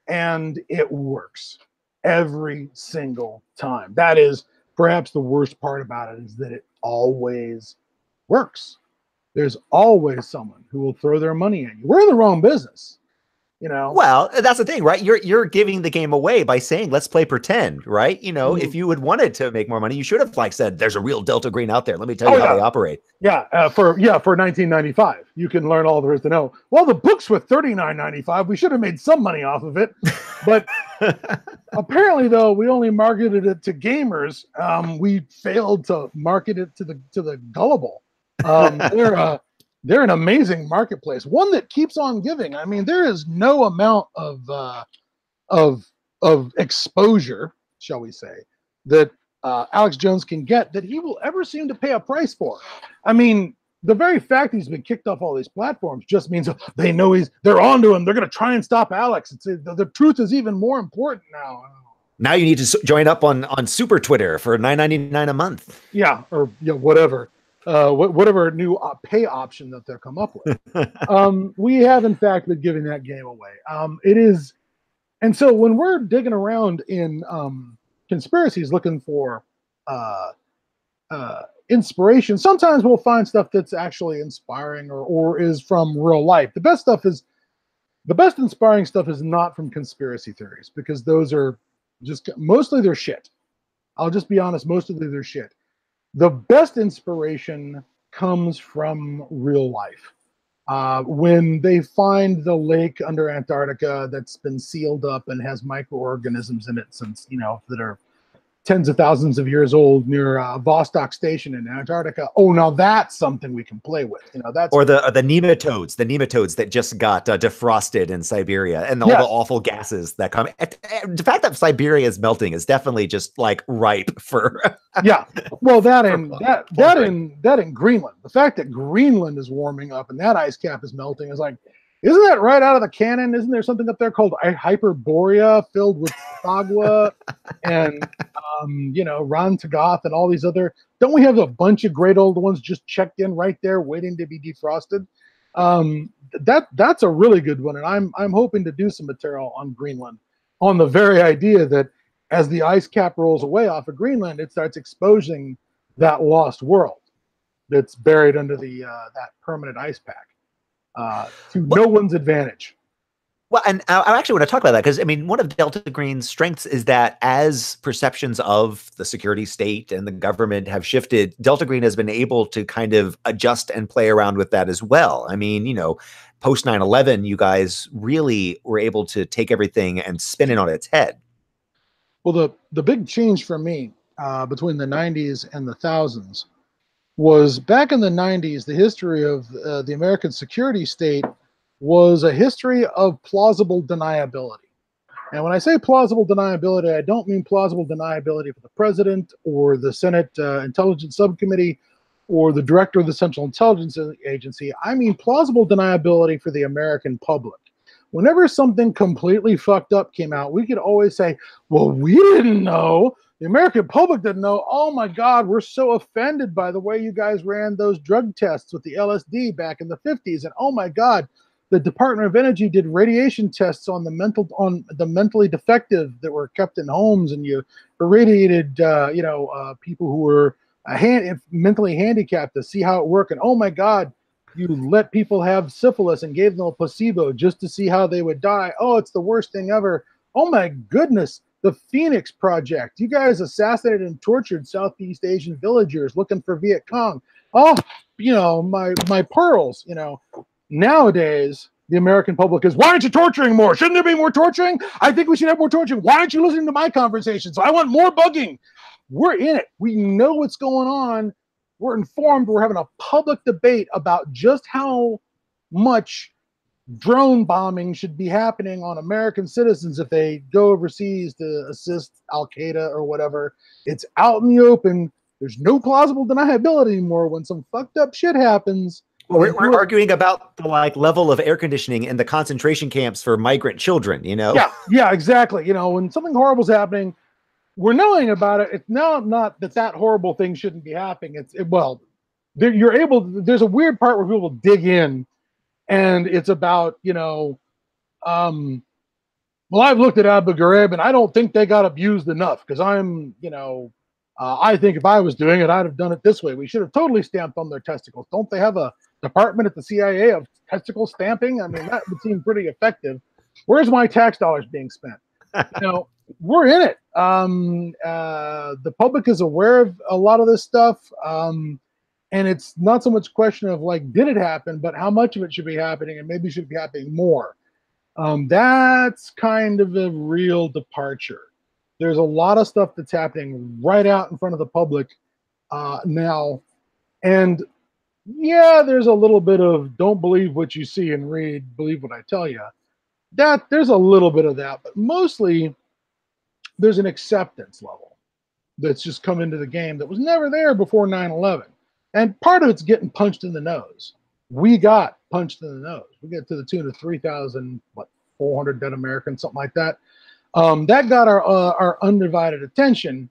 and it works every single time. That is perhaps the worst part about it, is that it always works. There's always someone who will throw their money at you. We're in the wrong business. Well, that's the thing, right? You're giving the game away by saying, let's play pretend, right? If you had wanted to make more money, you should have said, there's a real Delta Green out there. Let me tell you how they operate. For $19.95, you can learn all there is to know. Well, the book's worth $39.95. We should have made some money off of it. But apparently, though, we only marketed it to gamers. We failed to market it to the gullible. They're an amazing marketplace, one that keeps on giving. I mean, there is no amount of exposure, shall we say, that Alex Jones can get that he will ever seem to pay a price for. I mean, the very fact he's been kicked off all these platforms just means they know they're onto him. They're going to try and stop Alex. The truth is even more important now. Now you need to join up on Super Twitter for $9.99 a month. Yeah, or whatever. Whatever new pay option that they'll come up with. We have, in fact, been giving that game away. It is, and so when we're digging around in conspiracies looking for inspiration, sometimes we'll find stuff that's actually inspiring or is from real life. The best inspiring stuff is not from conspiracy theories, because those are mostly they're shit. I'll just be honest, mostly they're shit. The best inspiration comes from real life. When they find the lake under Antarctica that's been sealed up and has microorganisms in it since, that are tens of thousands of years old near Vostok Station in Antarctica. Oh, now that's something we can play with. That's or the nematodes that just got defrosted in Siberia, and all the awful gases that come. The fact that Siberia is melting is definitely just ripe for. Well, that in Greenland. The fact that Greenland is warming up and that ice cap is melting is isn't that right out of the canon? Isn't there something up there called Hyperborea filled with Sagwa and Ron Tagath and all these other? Don't we have a bunch of great old ones just checked in right there, waiting to be defrosted? That's a really good one, and I'm hoping to do some material on Greenland on the very idea that as the ice cap rolls away off of Greenland, it starts exposing that lost world that's buried under the that permanent ice pack to no one's advantage. Well, and I actually want to talk about that because, I mean, one of Delta Green's strengths is that as perceptions of the security state and the government have shifted, Delta Green has been able to kind of adjust and play around with that as well. I mean, you know, post 9/11, you guys really were able to take everything and spin it on its head. Well, the big change for me between the 90s and the thousands was back in the 90s, the history of the American security state was a history of plausible deniability. And when I say plausible deniability, I don't mean plausible deniability for the president or the Senate Intelligence Subcommittee or the director of the Central Intelligence Agency. I mean plausible deniability for the American public. Whenever something completely fucked up came out, we could always say, well, we didn't know. The American public didn't know. Oh my God, we're so offended by the way you guys ran those drug tests with the LSD back in the 50s. And oh my God, the Department of Energy did radiation tests on the mentally defective that were kept in homes, and you irradiated people who were mentally handicapped to see how it worked. And oh my God, you let people have syphilis and gave them a placebo just to see how they would die. Oh, it's the worst thing ever. Oh my goodness, the Phoenix Project. You guys assassinated and tortured Southeast Asian villagers looking for Viet Cong. Oh, my pearls, Nowadays, the American public is, why aren't you torturing more? Shouldn't there be more torturing? I think we should have more torturing. Why aren't you listening to my conversations? I want more bugging. We're in it. We know what's going on. We're informed. We're having a public debate about just how much drone bombing should be happening on American citizens if they go overseas to assist Al-Qaeda or whatever. It's out in the open. There's no plausible deniability anymore. When some fucked up shit happens, we're arguing about the level of air conditioning in the concentration camps for migrant children, Yeah, exactly. When something horrible's happening, we're knowing about it. It's now not that horrible thing shouldn't be happening. There's a weird part where people dig in, and it's about, well, I've looked at Abu Ghraib and I don't think they got abused enough because I think if I was doing it, I'd have done it this way. We should have totally stamped on their testicles. Don't they have a department at the CIA of testicle stamping? I mean, that would seem pretty effective. Where's my tax dollars being spent? We're in it. The public is aware of a lot of this stuff. And it's not so much a question of did it happen, but how much of it should be happening, and maybe should be happening more. That's kind of a real departure. There's a lot of stuff that's happening right out in front of the public now. And yeah, there's a little bit of don't believe what you see and read, believe what I tell you. There's a little bit of that, but mostly there's an acceptance level that's just come into the game that was never there before 9/11. And part of it's getting punched in the nose. We got punched in the nose. We get to the tune of 3,400 dead Americans, something like that. That got our undivided attention,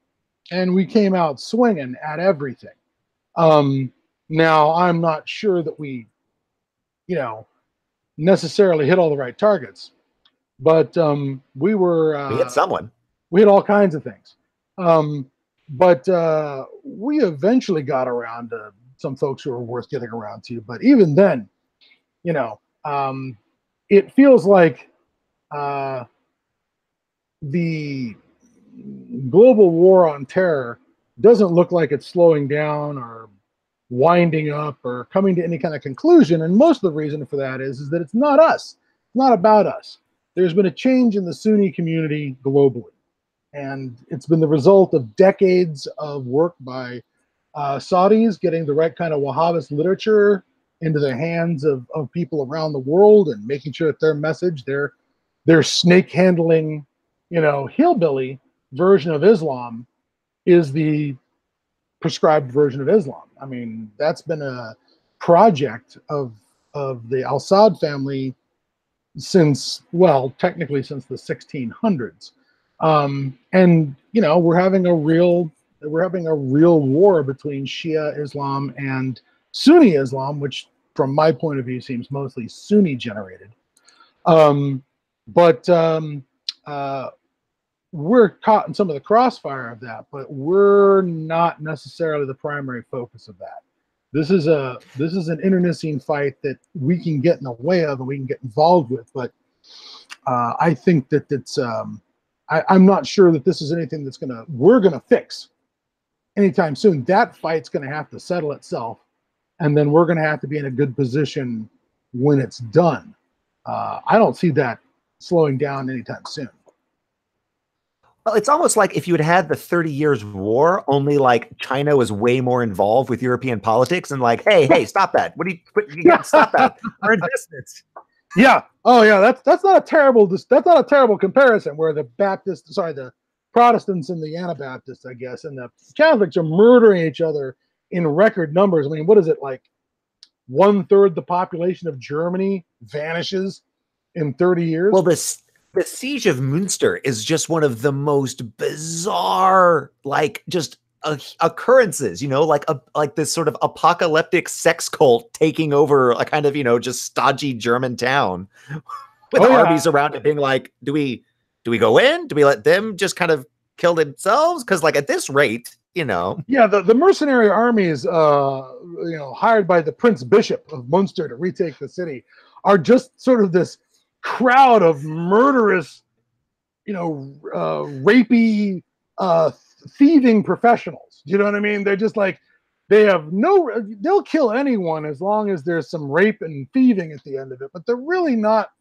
and we came out swinging at everything. Now, I'm not sure that we, necessarily hit all the right targets, but we hit someone. We hit all kinds of things. But we eventually got around to some folks who are worth getting around to. But even then, it feels like the global war on terror doesn't look like it's slowing down or winding up or coming to any kind of conclusion. And most of the reason for that is that it's not us. It's not about us. There's been a change in the Sunni community globally. And it's been the result of decades of work by Saudis getting the right kind of Wahhabist literature into the hands of people around the world and making sure that their message, their snake handling, hillbilly version of Islam is the prescribed version of Islam. I mean, that's been a project of the Al-Saud family technically since the 1600s. And we're having a real war between Shia Islam and Sunni Islam, which from my point of view seems mostly Sunni generated. But we're caught in some of the crossfire of that, but we're not necessarily the primary focus of that. This is an internecine fight that we can get in the way of and we can get involved with, but I think that I'm not sure that this is anything we're gonna fix anytime soon. That fight's gonna have to settle itself, and then we're gonna have to be in a good position when it's done. I don't see that slowing down anytime soon. Well, it's almost like if you had the 30 Years' War, only like China was way more involved with European politics and like, hey, stop that. You got to stop that. We're in business. Yeah. Oh, yeah. That's not a terrible comparison. Where the Protestants and the Anabaptists, I guess, and the Catholics are murdering each other in record numbers. I mean, what is it like? 1/3 the population of Germany vanishes in 30 years. Well, the siege of Münster is just one of the most bizarre, like, just occurrences, like this sort of apocalyptic sex cult taking over a kind of, just stodgy German town with armies around it being like, do we go in? Do we let them just kind of kill themselves? Because like at this rate, Yeah, the mercenary armies, hired by the Prince Bishop of Munster to retake the city are just sort of this crowd of murderous, rapey, thieving professionals. You know what I mean? They're just like, they'll kill anyone as long as there's some rape and thieving at the end of it. But they're really not,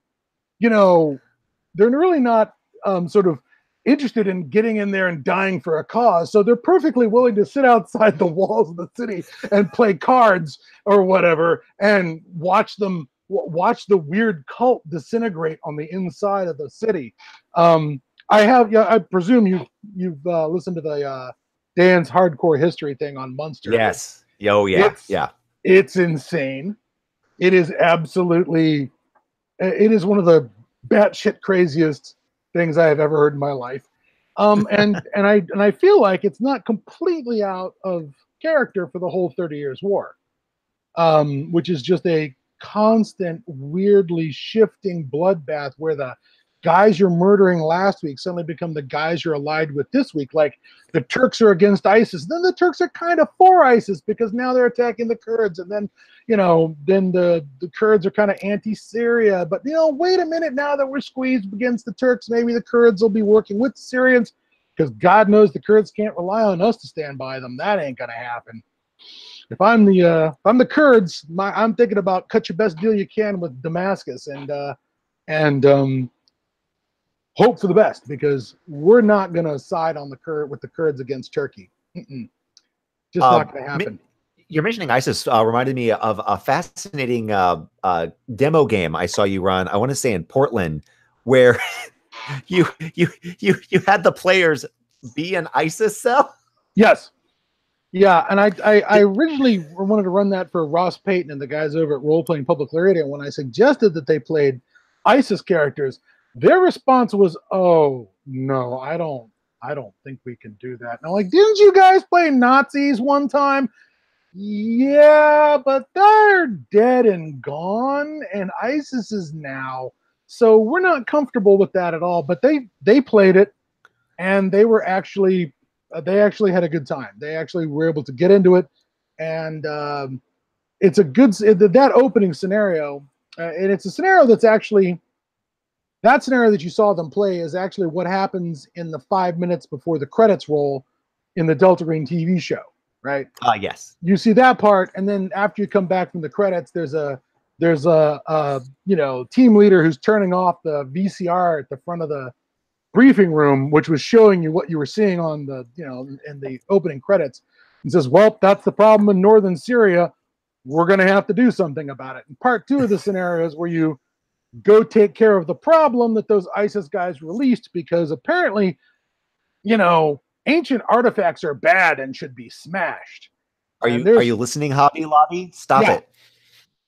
sort of interested in getting in there and dying for a cause. So they're perfectly willing to sit outside the walls of the city and play cards or whatever and watch the weird cult disintegrate on the inside of the city. I presume you've listened to the Dan's Hardcore History thing on Munster. Yes. Oh yeah. It's insane. It is absolutely. It is one of the batshit craziest things I have ever heard in my life. And I feel like it's not completely out of character for the whole 30 Years' War, which is just a constant, weirdly shifting bloodbath where the guys you're murdering last week suddenly become the guys you're allied with this week. Like the Turks are against ISIS, then the Turks are kind of for ISIS because now they're attacking the Kurds, and then then the Kurds are kind of anti-Syria. But wait a minute, now that we're squeezed against the Turks, maybe the Kurds will be working with the Syrians because God knows the Kurds can't rely on us to stand by them. That ain't gonna happen. If I'm the Kurds, I'm thinking about cut your best deal you can with Damascus and hope for the best, because we're not going to side on with the Kurds against Turkey. Just not going to happen. You're mentioning ISIS reminded me of a fascinating demo game I saw you run. I want to say in Portland, where you had the players be an ISIS cell. Yes. Yeah, and I originally wanted to run that for Ross Payton and the guys over at Role Playing Public Radio. When I suggested that they played ISIS characters, their response was, "Oh no, I don't think we can do that." And I'm like, "Didn't you guys play Nazis one time?" Yeah, but they're dead and gone, and ISIS is now, so we're not comfortable with that at all. But they played it, and they actually had a good time. They actually were able to get into it, and it's a good that opening scenario, and it's a scenario that's actually. That scenario that you saw them play is actually what happens in the 5 minutes before the credits roll in the Delta Green TV show, right? Yes. You see that part, and then after you come back from the credits, there's a team leader who's turning off the VCR at the front of the briefing room, which was showing you what you were seeing on the in the opening credits, and says, "Well, that's the problem in northern Syria. We're going to have to do something about it." And part 2 of the scenarios where you go take care of the problem that those ISIS guys released, because apparently, ancient artifacts are bad and should be smashed. Are you listening, Hobby Lobby? Stop it.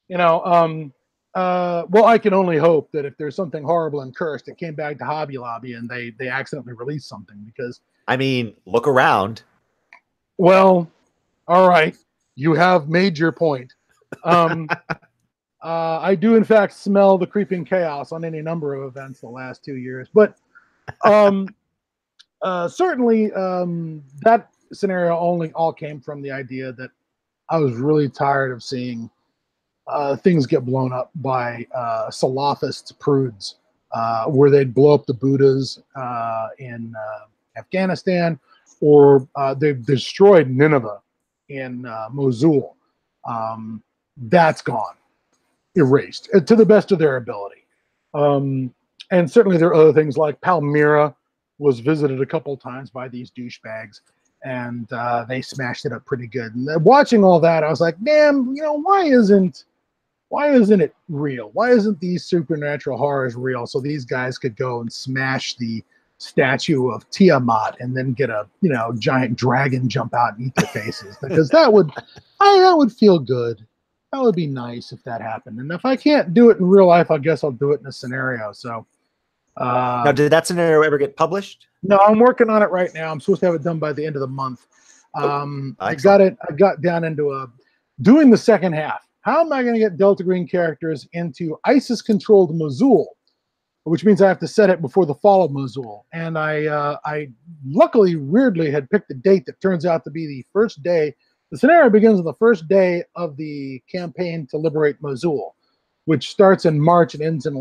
Well, I can only hope that if there's something horrible and cursed, it came back to Hobby Lobby and they accidentally released something, because I mean, look around. Well, all right, you have made your point. I do, in fact, smell the creeping chaos on any number of events the last 2 years. But Certainly, that scenario only all came from the idea that I was really tired of seeing things get blown up by Salafist prudes, where they'd blow up the Buddhas in Afghanistan, or they've destroyed Nineveh in Mosul. That's gone, erased to the best of their ability. And certainly there are other things like Palmyra was visited a couple of times by these douchebags, and they smashed it up pretty good. And watching all that, I was like, damn, why isn't it real? Why isn't these supernatural horrors real? So these guys could go and smash the statue of Tiamat and then get a giant dragon jump out and eat their faces, because that would feel good. That would be nice if that happened. And if I can't do it in real life, I guess I'll do it in a scenario. So now, did that scenario ever get published? no, I'm working on it right now. I'm supposed to have it done by the end of the month. I got down into doing the second half. How am I going to get Delta Green characters into ISIS-controlled Mosul, which means I have to set it before the fall of Mosul. And I luckily, weirdly, had picked a date that turns out to be the first day. The scenario begins on the first day of the campaign to liberate Mosul, which starts in March and ends in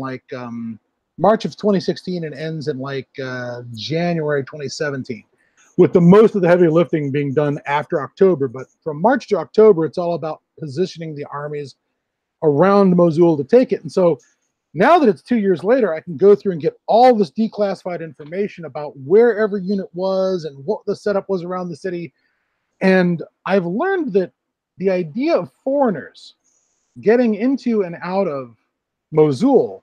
March of 2016 and ends in January 2017, with most of the heavy lifting being done after October. But from March to October, it's all about positioning the armies around Mosul to take it. And so now that it's 2 years later, I can go through and get all this declassified information about where every unit was and what the setup was around the city. And I've learned that the idea of foreigners getting into and out of Mosul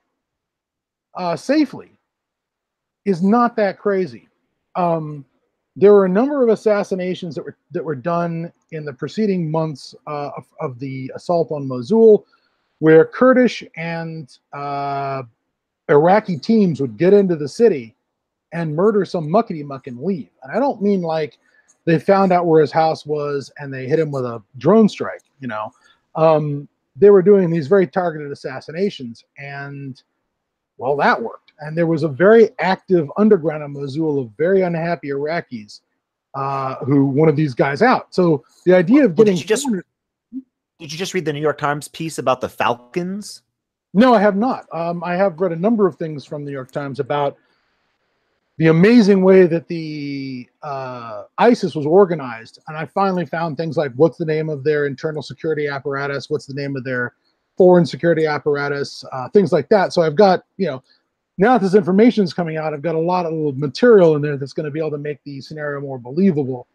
safely is not that crazy. There were a number of assassinations that were done in the preceding months of the assault on Mosul, where Kurdish and Iraqi teams would get into the city and murder some muckety-muck and leave. And I don't mean like they found out where his house was and they hit him with a drone strike. They were doing these very targeted assassinations, and well, that worked. And there was a very active underground in Mosul of very unhappy Iraqis who wanted these guys out. So the idea of getting... Did you just read the New York Times piece about the Falcons? No, I have not. I have read a number of things from the New York Times about the amazing way that the ISIS was organized. And I finally found things like, what's the name of their internal security apparatus? What's the name of their foreign security apparatus? Things like that. So I've got, now that this information is coming out, I've got a lot of material in there that's going to be able to make the scenario more believable.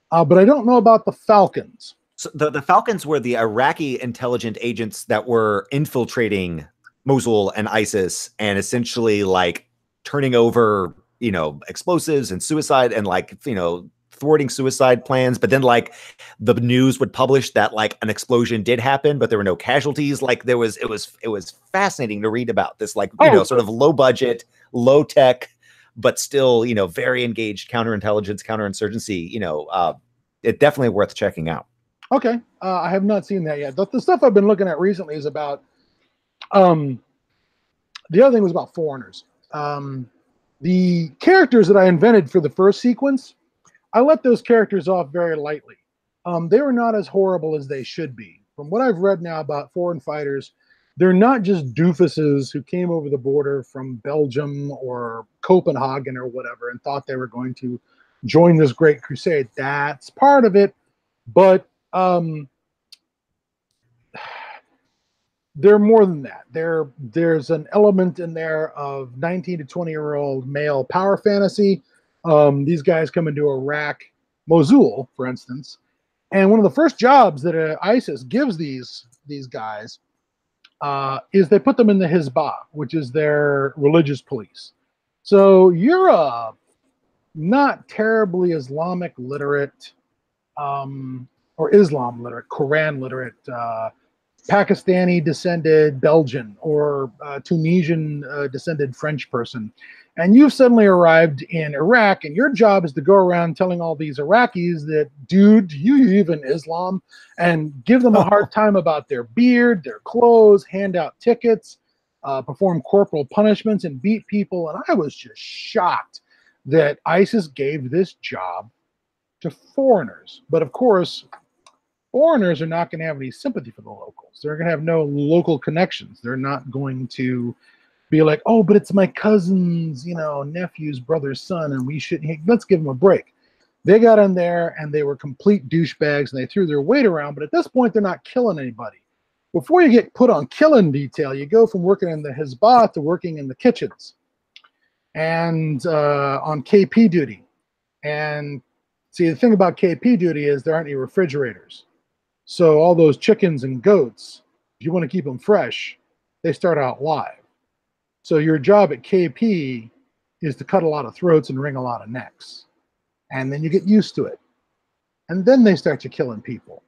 But I don't know about the Falcons. So the Falcons were the Iraqi intelligent agents that were infiltrating Mosul and ISIS and essentially turning over, explosives and suicide and thwarting suicide plans. But then the news would publish that an explosion did happen, but there were no casualties. It was fascinating to read about this, sort of low budget, low tech, but still, very engaged counterintelligence, counterinsurgency. It definitely worth checking out. Okay. I have not seen that yet. The stuff I've been looking at recently is about, the other thing was about foreigners. The characters that I invented for the first sequence, I let those characters off very lightly. They were not as horrible as they should be. From what I've read now about foreign fighters, they're not just doofuses who came over the border from Belgium or Copenhagen or whatever and thought they were going to join this great crusade. That's part of it, but they're more than that. There's an element in there of 19 to 20-year-old male power fantasy. These guys come into Iraq, Mosul, for instance, and one of the first jobs that ISIS gives these guys is they put them in the Hizbah, which is their religious police. So you're a not terribly Islamic literate, or Islam literate, Quran literate, Pakistani descended Belgian or Tunisian descended French person. And you've suddenly arrived in Iraq, and your job is to go around telling all these Iraqis that, dude, you even Islam, and give them a hard time about their beard, their clothes, hand out tickets, perform corporal punishments, and beat people. And I was just shocked that ISIS gave this job to foreigners. But of course, foreigners are not going to have any sympathy for the locals. They're going to have no local connections. They're not going to be like, oh, but it's my cousin's, nephew's brother's son, and let's give him a break. They got in there and they were complete douchebags and they threw their weight around. But at this point, they're not killing anybody. Before you get put on killing detail, you go from working in the Hizbah to working in the kitchens and on KP duty. And see, the thing about KP duty is there aren't any refrigerators. So all those chickens and goats, if you want to keep them fresh, they start out live. So your job at KP is to cut a lot of throats and wring a lot of necks. And then you get used to it. And then they start to killing people.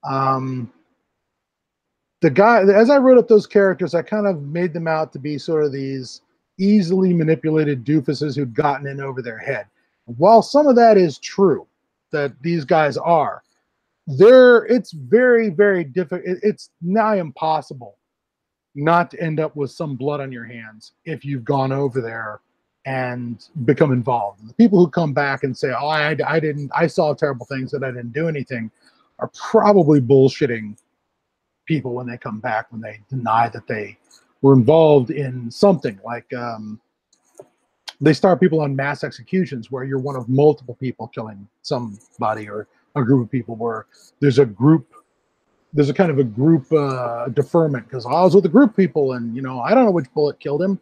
The guy, as I wrote up those characters, I kind of made them out to be sort of these easily manipulated doofuses who'd gotten in over their head. While some of that is true, that these guys are, it's very, very difficult. It's nigh impossible not to end up with some blood on your hands if you've gone over there and become involved. And the people who come back and say, oh, I saw terrible things, that I didn't do anything, are probably bullshitting people when they come back, when they deny that they were involved in something. Like they start people on mass executions where you're one of multiple people killing somebody, or a group of people where there's a kind of a group deferment, because I was with a group of people and I don't know which bullet killed him.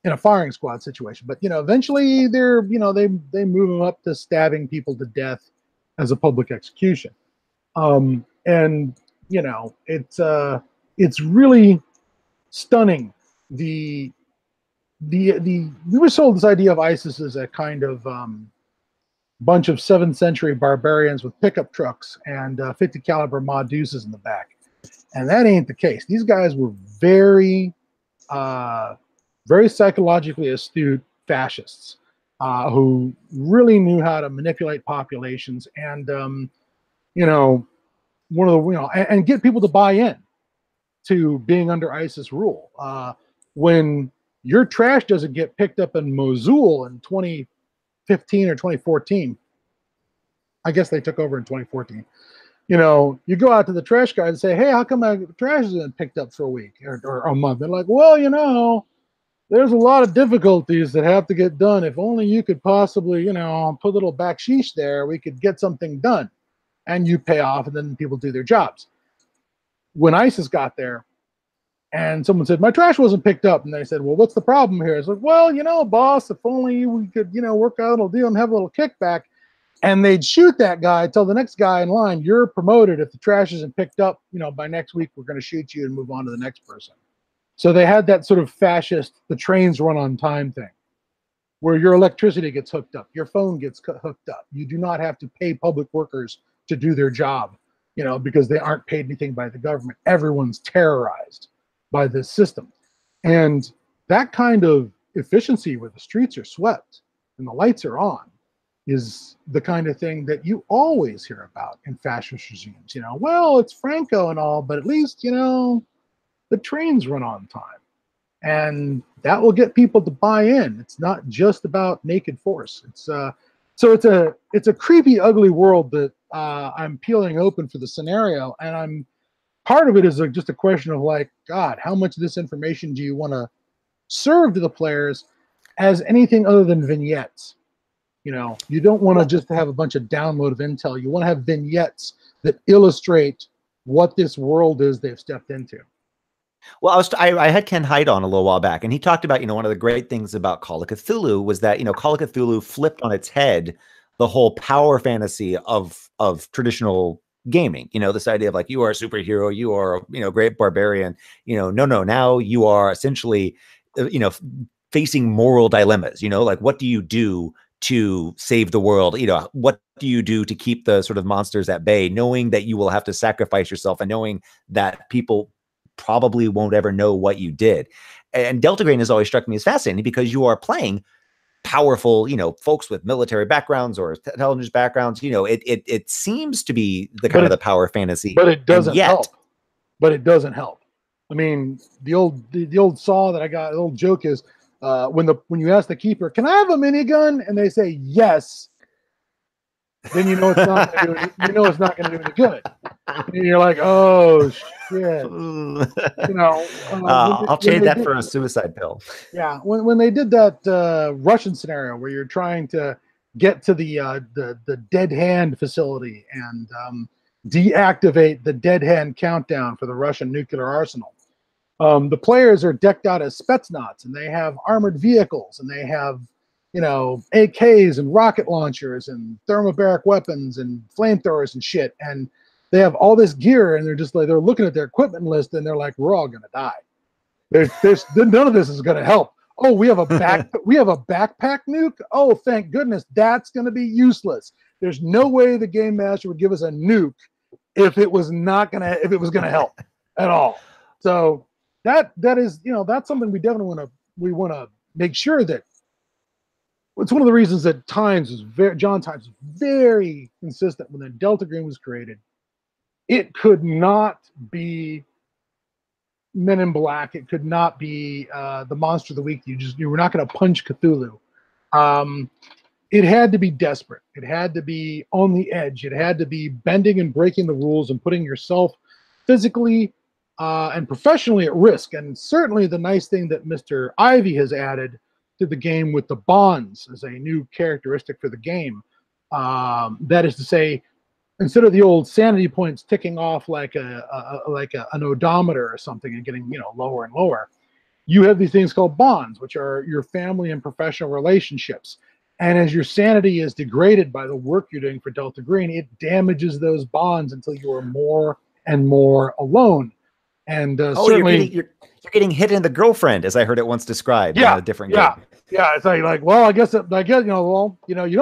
In a firing squad situation, but eventually they move them up to stabbing people to death as a public execution, and it's really stunning. We were sold this idea of ISIS as a kind of bunch of 7th century barbarians with pickup trucks and 50 caliber Ma Deuces in the back, and that ain't the case. These guys were very psychologically astute fascists who really knew how to manipulate populations and, and get people to buy in to being under ISIS rule. When your trash doesn't get picked up in Mosul in 2015 or 2014, I guess they took over in 2014. You go out to the trash guy and say, hey, how come my trash isn't picked up for a week or a month? They're like, well, there's a lot of difficulties that have to get done. If only you could possibly, put a little backsheesh there, we could get something done. And you pay off, and then people do their jobs. When ISIS got there, and someone said, my trash wasn't picked up, and they said, well, what's the problem here? It's like, well, boss, if only we could, work out a little deal and have a little kickback. And they'd shoot that guy, tell the next guy in line, you're promoted. If the trash isn't picked up, by next week, we're going to shoot you and move on to the next person. So they had that sort of fascist, the trains run on time thing, where your electricity gets hooked up, your phone gets hooked up. You do not have to pay public workers to do their job, because they aren't paid anything by the government. Everyone's terrorized by this system. And that kind of efficiency where the streets are swept and the lights are on is the kind of thing that you always hear about in fascist regimes. Well, it's Franco and all, but at least, the trains run on time, and that will get people to buy in. It's not just about naked force. It's a creepy, ugly world that I'm peeling open for the scenario, and part of it is just a question of like, God, how much of this information do you want to serve to the players as anything other than vignettes? You don't want to just have a bunch of download of intel. You want to have vignettes that illustrate what this world is they've stepped into. Well, I had Ken Hyde on a little while back, and he talked about, one of the great things about Call of Cthulhu was that, Call of Cthulhu flipped on its head the whole power fantasy of traditional gaming. This idea of like, you are a superhero, you are, great barbarian, no, now you are essentially, facing moral dilemmas, like, what do you do to save the world? What do you do to keep the sort of monsters at bay, knowing that you will have to sacrifice yourself and knowing that people probably won't ever know what you did. And Delta Green has always struck me as fascinating because you are playing powerful, folks with military backgrounds or intelligence backgrounds. It seems to be the kind of the power fantasy, but it doesn't help. But it doesn't help. I mean, the old saw that I got, the old joke is, when you ask the keeper, "Can I have a minigun?" and they say yes, then you know it's not going to do any, you know it's not going to do any good. And you're like, "Oh shit." I'll trade that for a suicide pill. Yeah, when they did that Russian scenario where you're trying to get to the dead hand facility and deactivate the dead hand countdown for the Russian nuclear arsenal, the players are decked out as Spetsnaz, and they have armored vehicles, and they have AKs and rocket launchers and thermobaric weapons and flamethrowers and shit, and they have all this gear, and they're just like, they're looking at their equipment list, and they're like, we're all gonna die. There's none of this is gonna help. Oh, we have a backpack nuke. Oh, thank goodness, that's gonna be useless. There's no way the game master would give us a nuke if it was gonna help at all. So that is that's something we definitely want to make sure that. It's one of the reasons that John Times was very consistent when the Delta Green was created. It could not be Men in Black. It could not be the Monster of the Week. You were not going to punch Cthulhu. It had to be desperate. It had to be on the edge. It had to be bending and breaking the rules and putting yourself physically and professionally at risk. And certainly the nice thing that Mr. Ivy has added to the game with the bonds as a new characteristic for the game. That is to say, instead of the old sanity points ticking off like an odometer or something and getting lower and lower, you have these things called bonds, which are your family and professional relationships. And as your sanity is degraded by the work you're doing for Delta Green, it damages those bonds until you are more and more alone. And certainly, you're getting hit in the girlfriend, as I heard it once described in a different game. Yeah. It's like, well, I guess you don't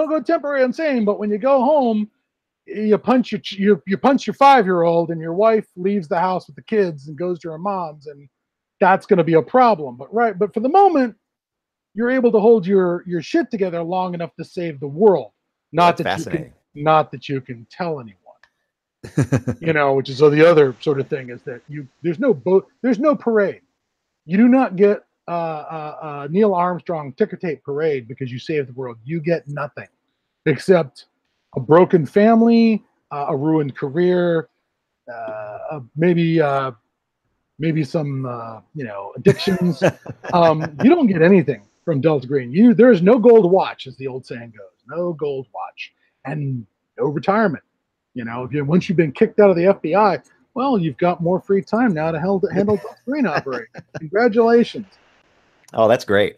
go temporary insane, but when you go home, you punch your 5-year-old, and your wife leaves the house with the kids and goes to her mom's, and that's going to be a problem. But for the moment, you're able to hold your shit together long enough to save the world. Not that you can tell anyone. Which is the other sort of thing is that there's no parade. You do not get Neil Armstrong ticker tape parade because you saved the world. You get nothing except a broken family, a ruined career, maybe some addictions. You don't get anything from Delta Green. There is no gold watch, as the old saying goes. No gold watch and no retirement. Once you've been kicked out of the FBI, well, you've got more free time now to handle Delta Green operations. Congratulations. Oh, that's great.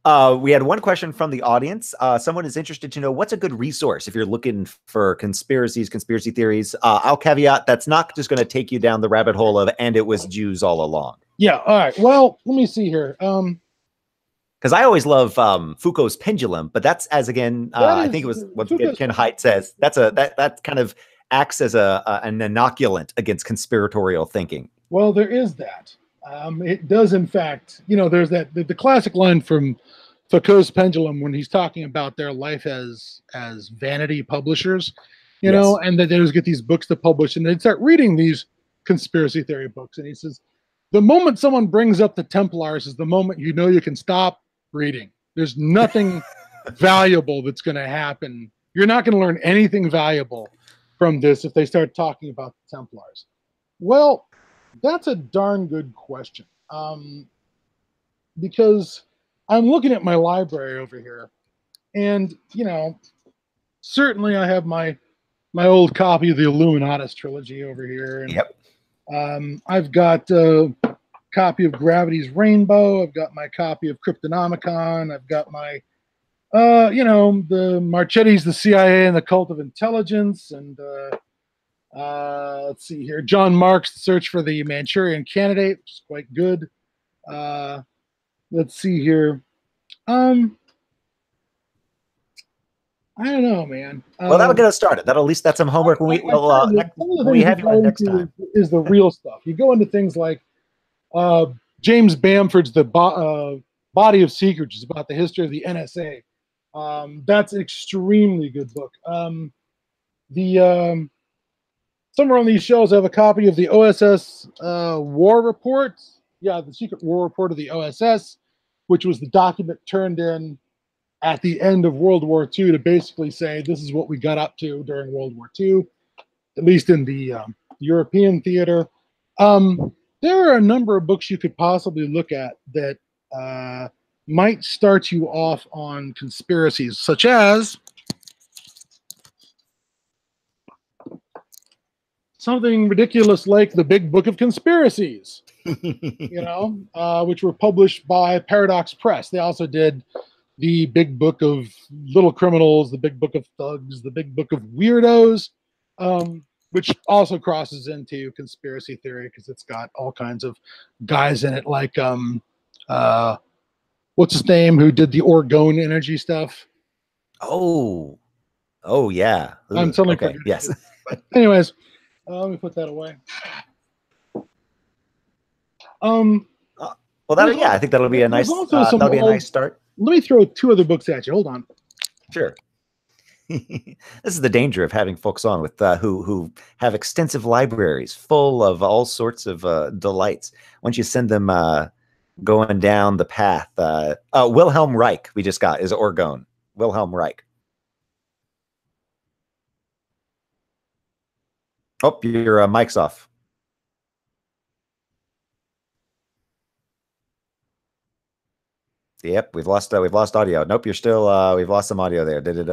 We had one question from the audience. Someone is interested to know what's a good resource if you're looking for conspiracy theories. I'll caveat that's not just going to take you down the rabbit hole of "and it was Jews all along." Yeah. All right. Well, let me see here. Because I always love Foucault's pendulum, but that's I think it was what Ken Haidt says. That kind of acts as an inoculant against conspiratorial thinking. Well, there is that. It does, in fact. There's the classic line from Foucault's pendulum when he's talking about their life as vanity publishers, and that they just get these books to publish, and they start reading these conspiracy theory books, and he says, the moment someone brings up the Templars is the moment you can stop reading. There's nothing valuable that's going to happen. You're not going to learn anything valuable from this if they start talking about the Templars. Well, that's a darn good question. Because I'm looking at my library over here, and certainly I have my old copy of the Illuminatus trilogy over here, and yep. I've got copy of Gravity's Rainbow. I've got my copy of Cryptonomicon. I've got my, the Marchetti's The CIA and the Cult of Intelligence. And let's see here. John Mark's The Search for the Manchurian Candidate, which is quite good. Let's see here. I don't know, man. Well, that'll get us started. That'll at least that's some homework when we have you on next time. Is the real stuff. You go into things like James Bamford's The Body of Secrets, is about the history of the NSA. That's an extremely good book. Somewhere on these shelves, I have a copy of the OSS War Report. Yeah, the Secret War Report of the OSS. which was the document turned in at the end of World War II to basically say this is what we got up to during World War II, at least in the European theater. There are a number of books you could possibly look at that might start you off on conspiracies, such as something ridiculous like the Big Book of Conspiracies, which were published by Paradox Press. They also did the Big Book of Little Criminals, the Big Book of Thugs, the Big Book of Weirdos, which also crosses into conspiracy theory because it's got all kinds of guys in it, like what's his name, who did the Orgone energy stuff. Oh yeah. Ooh, I'm totally okay. Yes. Anyways, let me put that away. Well, I think that'll be a nice. That'll be a nice start. Let me throw 2 other books at you. Hold on. Sure. This is the danger of having folks on with who have extensive libraries full of all sorts of delights. Once you send them going down the path, Wilhelm Reich we just got is Orgone. Wilhelm Reich. Oh, your mic's off. Yep, we've lost audio. Nope, you're still we've lost some audio there. Did it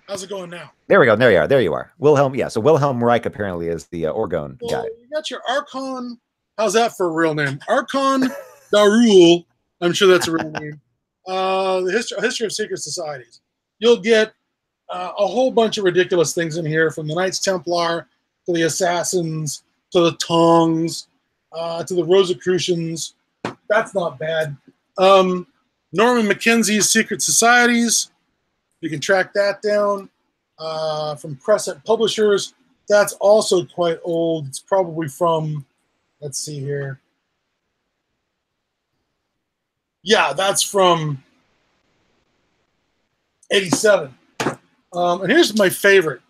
How's it going now? There we go. There you are. There you are. Wilhelm, yeah. So Wilhelm Reich apparently is the Orgone guy. You got your Archon. How's that for a real name? Archon Darul. I'm sure that's a real name. The history of secret societies. You'll get a whole bunch of ridiculous things in here, from the Knights Templar to the Assassins to the Tongs to the Rosicrucians. That's not bad. Norman Mackenzie's Secret Societies. You can track that down from Crescent Publishers. That's also quite old. It's probably from, let's see here. Yeah, that's from 87. And here's my favorite.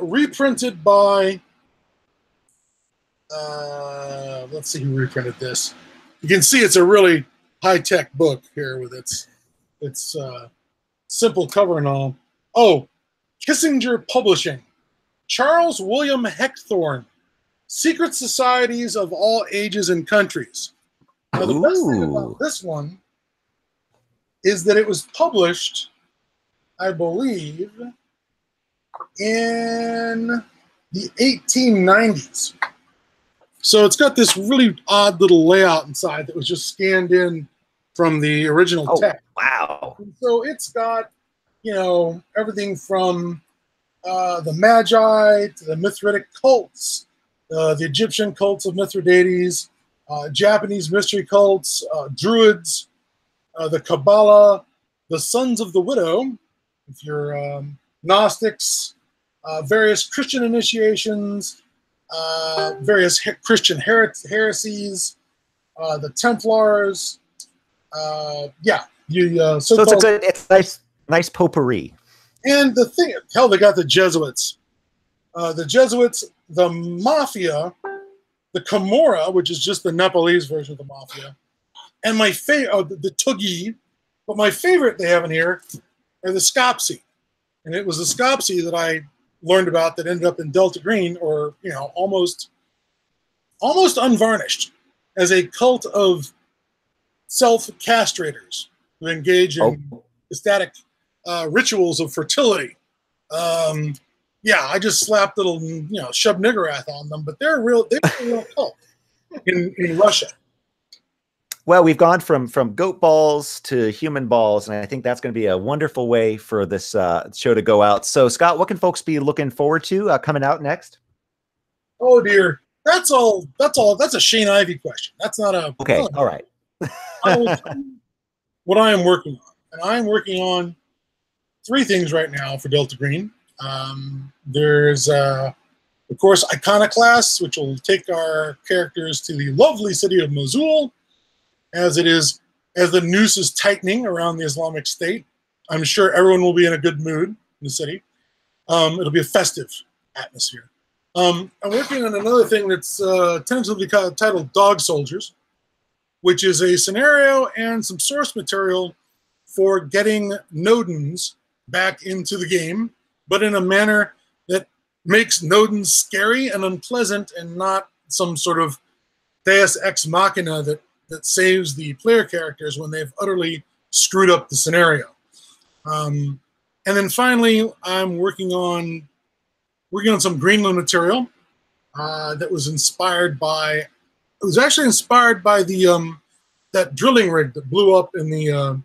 Reprinted by, let's see who reprinted this. You can see it's a really high-tech book here with its simple cover and all. Oh, Kissinger Publishing. Charles William Heckthorne. Secret Societies of All Ages and Countries. Now, the best thing about this one is that it was published, I believe, in the 1890s. So it's got this really odd little layout inside that was just scanned in from the original text. Wow. And so it's got, everything from the Magi to the Mithritic cults, the Egyptian cults of Mithridates, Japanese mystery cults, Druids, the Kabbalah, the Sons of the Widow, if you're Gnostics, various Christian initiations, various Christian heresies, the Templars. So it's nice potpourri. And the thing, hell, they got the Jesuits. The Mafia, the Camorra, which is just the Nepalese version of the Mafia, and my favorite, the Tugi. But my favorite they have in here are the Scopsi. And it was the Scopsi that I learned about that ended up in Delta Green, or, almost unvarnished, as a cult of self-castrators who engage in ecstatic rituals of fertility. I just slapped little, shove niggurath on them, but they're a real cult in Russia. Well, we've gone from goat balls to human balls, and I think that's going to be a wonderful way for this show to go out. So, Scott, what can folks be looking forward to coming out next? Oh dear, that's all. That's a Shane Ivey question. That's not a. Okay, all right. I will tell you what I am working on, and I am working on 3 things right now for Delta Green. There's, of course, Iconoclasts, which will take our characters to the lovely city of Mosul, as the noose is tightening around the Islamic State. I'm sure everyone will be in a good mood in the city. It'll be a festive atmosphere. I'm working on another thing that's tentatively titled Dog Soldiers, which is a scenario and some source material for getting Nodens back into the game, but in a manner that makes Nodens scary and unpleasant and not some sort of deus ex machina that saves the player characters when they've utterly screwed up the scenario. And then finally, I'm working on some Greenland material that was inspired by. It was actually inspired by the that drilling rig that blew up in the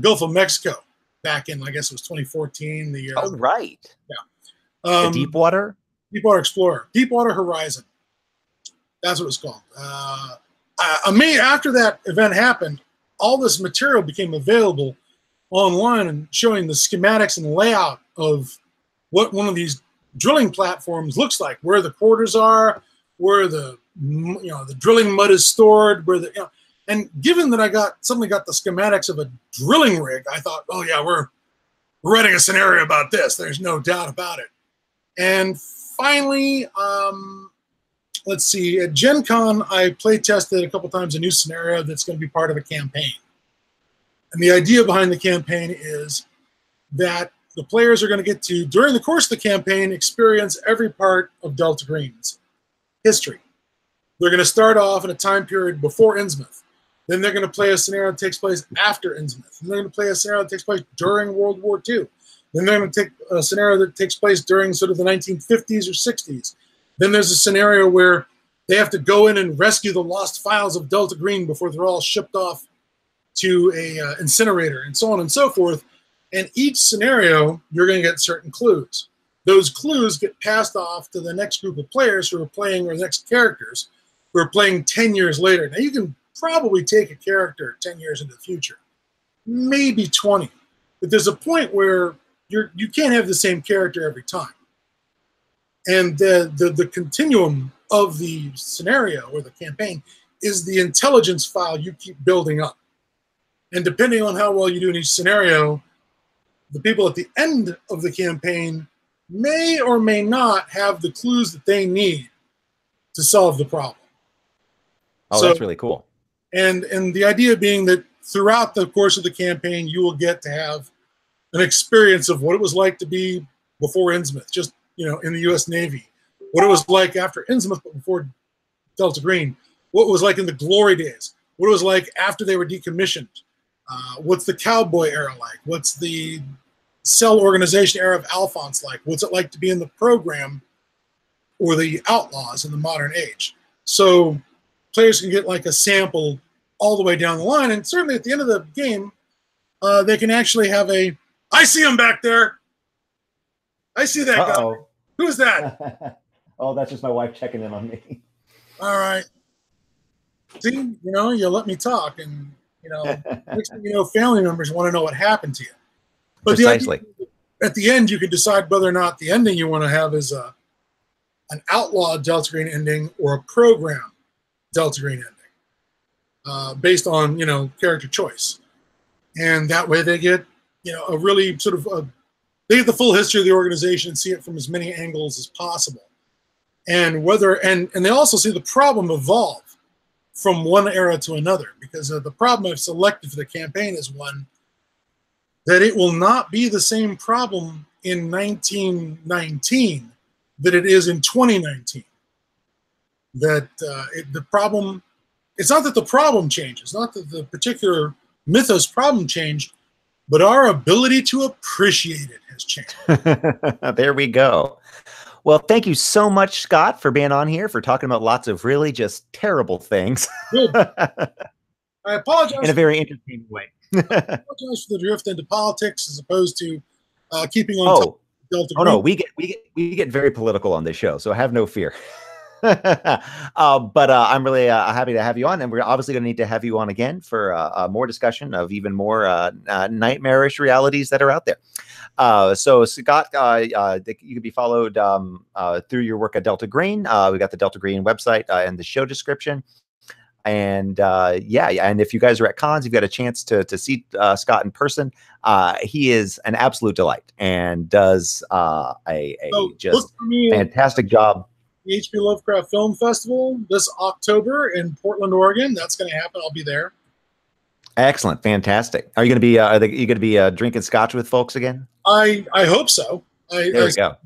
Gulf of Mexico back in, I guess it was 2014. Oh, right. Yeah. The Deepwater Explorer, Deepwater Horizon. That's what it's called. After that event happened, all this material became available online and showing the schematics and layout of what one of these drilling platforms looks like, where the quarters are, where the drilling mud is stored, where the and given that I suddenly got the schematics of a drilling rig, I thought, oh yeah, we're writing a scenario about this. There's no doubt about it. And finally, let's see, at Gen Con, I play tested a couple times a new scenario that's going to be part of a campaign. And the idea behind the campaign is that the players are going to get to, during the course of the campaign, experience every part of Delta Green's history. They're going to start off in a time period before Innsmouth. Then they're going to play a scenario that takes place after Innsmouth. And they're going to play a scenario that takes place during World War II. Then they're going to take a scenario that takes place during sort of the 1950s or 60s. Then there's a scenario where they have to go in and rescue the lost files of Delta Green before they're all shipped off to a incinerator, and so on and so forth. And each scenario, you're going to get certain clues. Those clues get passed off to the next group of players who are playing, or the next characters who are playing 10 years later. Now, you can probably take a character 10 years into the future, maybe 20. But there's a point where you can't have the same character every time. And the continuum of the scenario or the campaign is the intelligence file you keep building up. And depending on how well you do in each scenario, the people at the end of the campaign may or may not have the clues that they need to solve the problem. Oh, so, that's really cool. And the idea being that throughout the course of the campaign, you will get to have an experience of what it was like to be before Innsmouth, just in the U.S. Navy, what it was like after Innsmouth, but before Delta Green, what it was like in the glory days, what it was like after they were decommissioned, what's the cowboy era like, what's the cell organization era of Alphonse like, what's it like to be in the program or the outlaws in the modern age. So players can get like a sample all the way down the line, and certainly at the end of the game, they can actually have I see him back there. I see that guy. Who's that? Oh, that's just my wife checking in on me. All right. See, you let me talk, and next thing you know, family members want to know what happened to you. But precisely. At the end, you can decide whether or not the ending you want to have is an outlaw Delta Green ending or a program Delta Green ending, based on character choice, and that way they get a really sort of they get the full history of the organization and see it from as many angles as possible, and they also see the problem evolve from one era to another, because the problem I've selected for the campaign is one that it will not be the same problem in 1919 that it is in 2019. That the problem, it's not that the problem changes, not that the particular Mythos problem changed, but our ability to appreciate it has changed. There we go. Well, thank you so much, Scott, for being on here, for talking about lots of really just terrible things. Good. I apologize. In a very interesting way. I apologize for the drift into politics as opposed to keeping on top of Delta Green. No, we get very political on this show, so have no fear. But I'm really happy to have you on, and we're obviously going to need to have you on again for more discussion of even more nightmarish realities that are out there. So Scott, you can be followed through your work at Delta Green. We got the Delta Green website and the show description. And and if you guys are at cons, you've got a chance to see Scott in person. He is an absolute delight and does just fantastic job. the HP Lovecraft Film Festival this October in Portland, Oregon. That's going to happen. I'll be there. Excellent, fantastic. Are you going to be? Are you going to be drinking scotch with folks again? I hope so. There we go.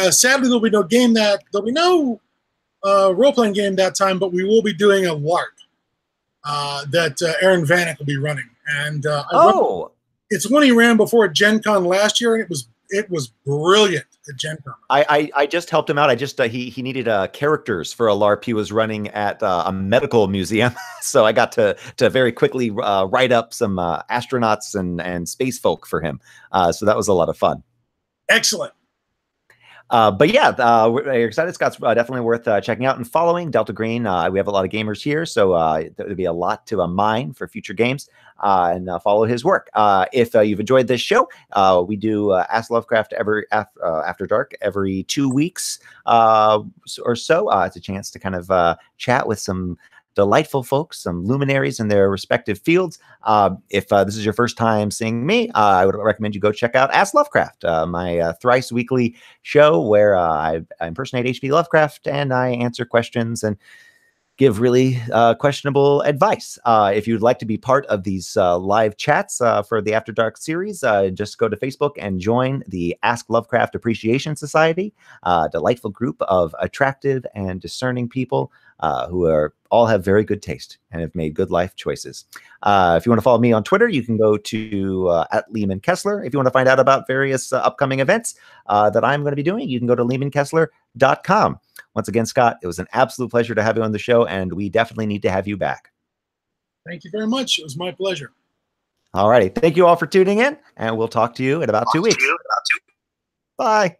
Sadly, there'll be no game there'll be no role playing game that time, but we will be doing a LARP that Aaron Vanek will be running. And it's one he ran before at Gen Con last year, and it was brilliant at Gen Con. I just helped him out. I just he needed characters for a LARP he was running at a medical museum, so I got to very quickly write up some astronauts and space folk for him. So that was a lot of fun. Excellent. But yeah, we're excited. Scott's definitely worth checking out and following. Delta Green, we have a lot of gamers here, so there'll be a lot to mine for future games and follow his work. If you've enjoyed this show, we do Ask Lovecraft after dark every 2 weeks or so. It's a chance to kind of chat with some delightful folks, some luminaries in their respective fields. If this is your first time seeing me, I would recommend you go check out Ask Lovecraft, my thrice weekly show where I impersonate H.P. Lovecraft and I answer questions and give really questionable advice. If you'd like to be part of these live chats for the After Dark series, just go to Facebook and join the Ask Lovecraft Appreciation Society, a delightful group of attractive and discerning people who all have very good taste and have made good life choices. If you want to follow me on Twitter, you can go to at Lehman Kessler. If you want to find out about various upcoming events that I'm going to be doing, you can go to lehmankessler.com. Once again, Scott, it was an absolute pleasure to have you on the show, and we definitely need to have you back. Thank you very much. It was my pleasure. All righty. Thank you all for tuning in, and we'll talk to you in about 2 weeks. Bye.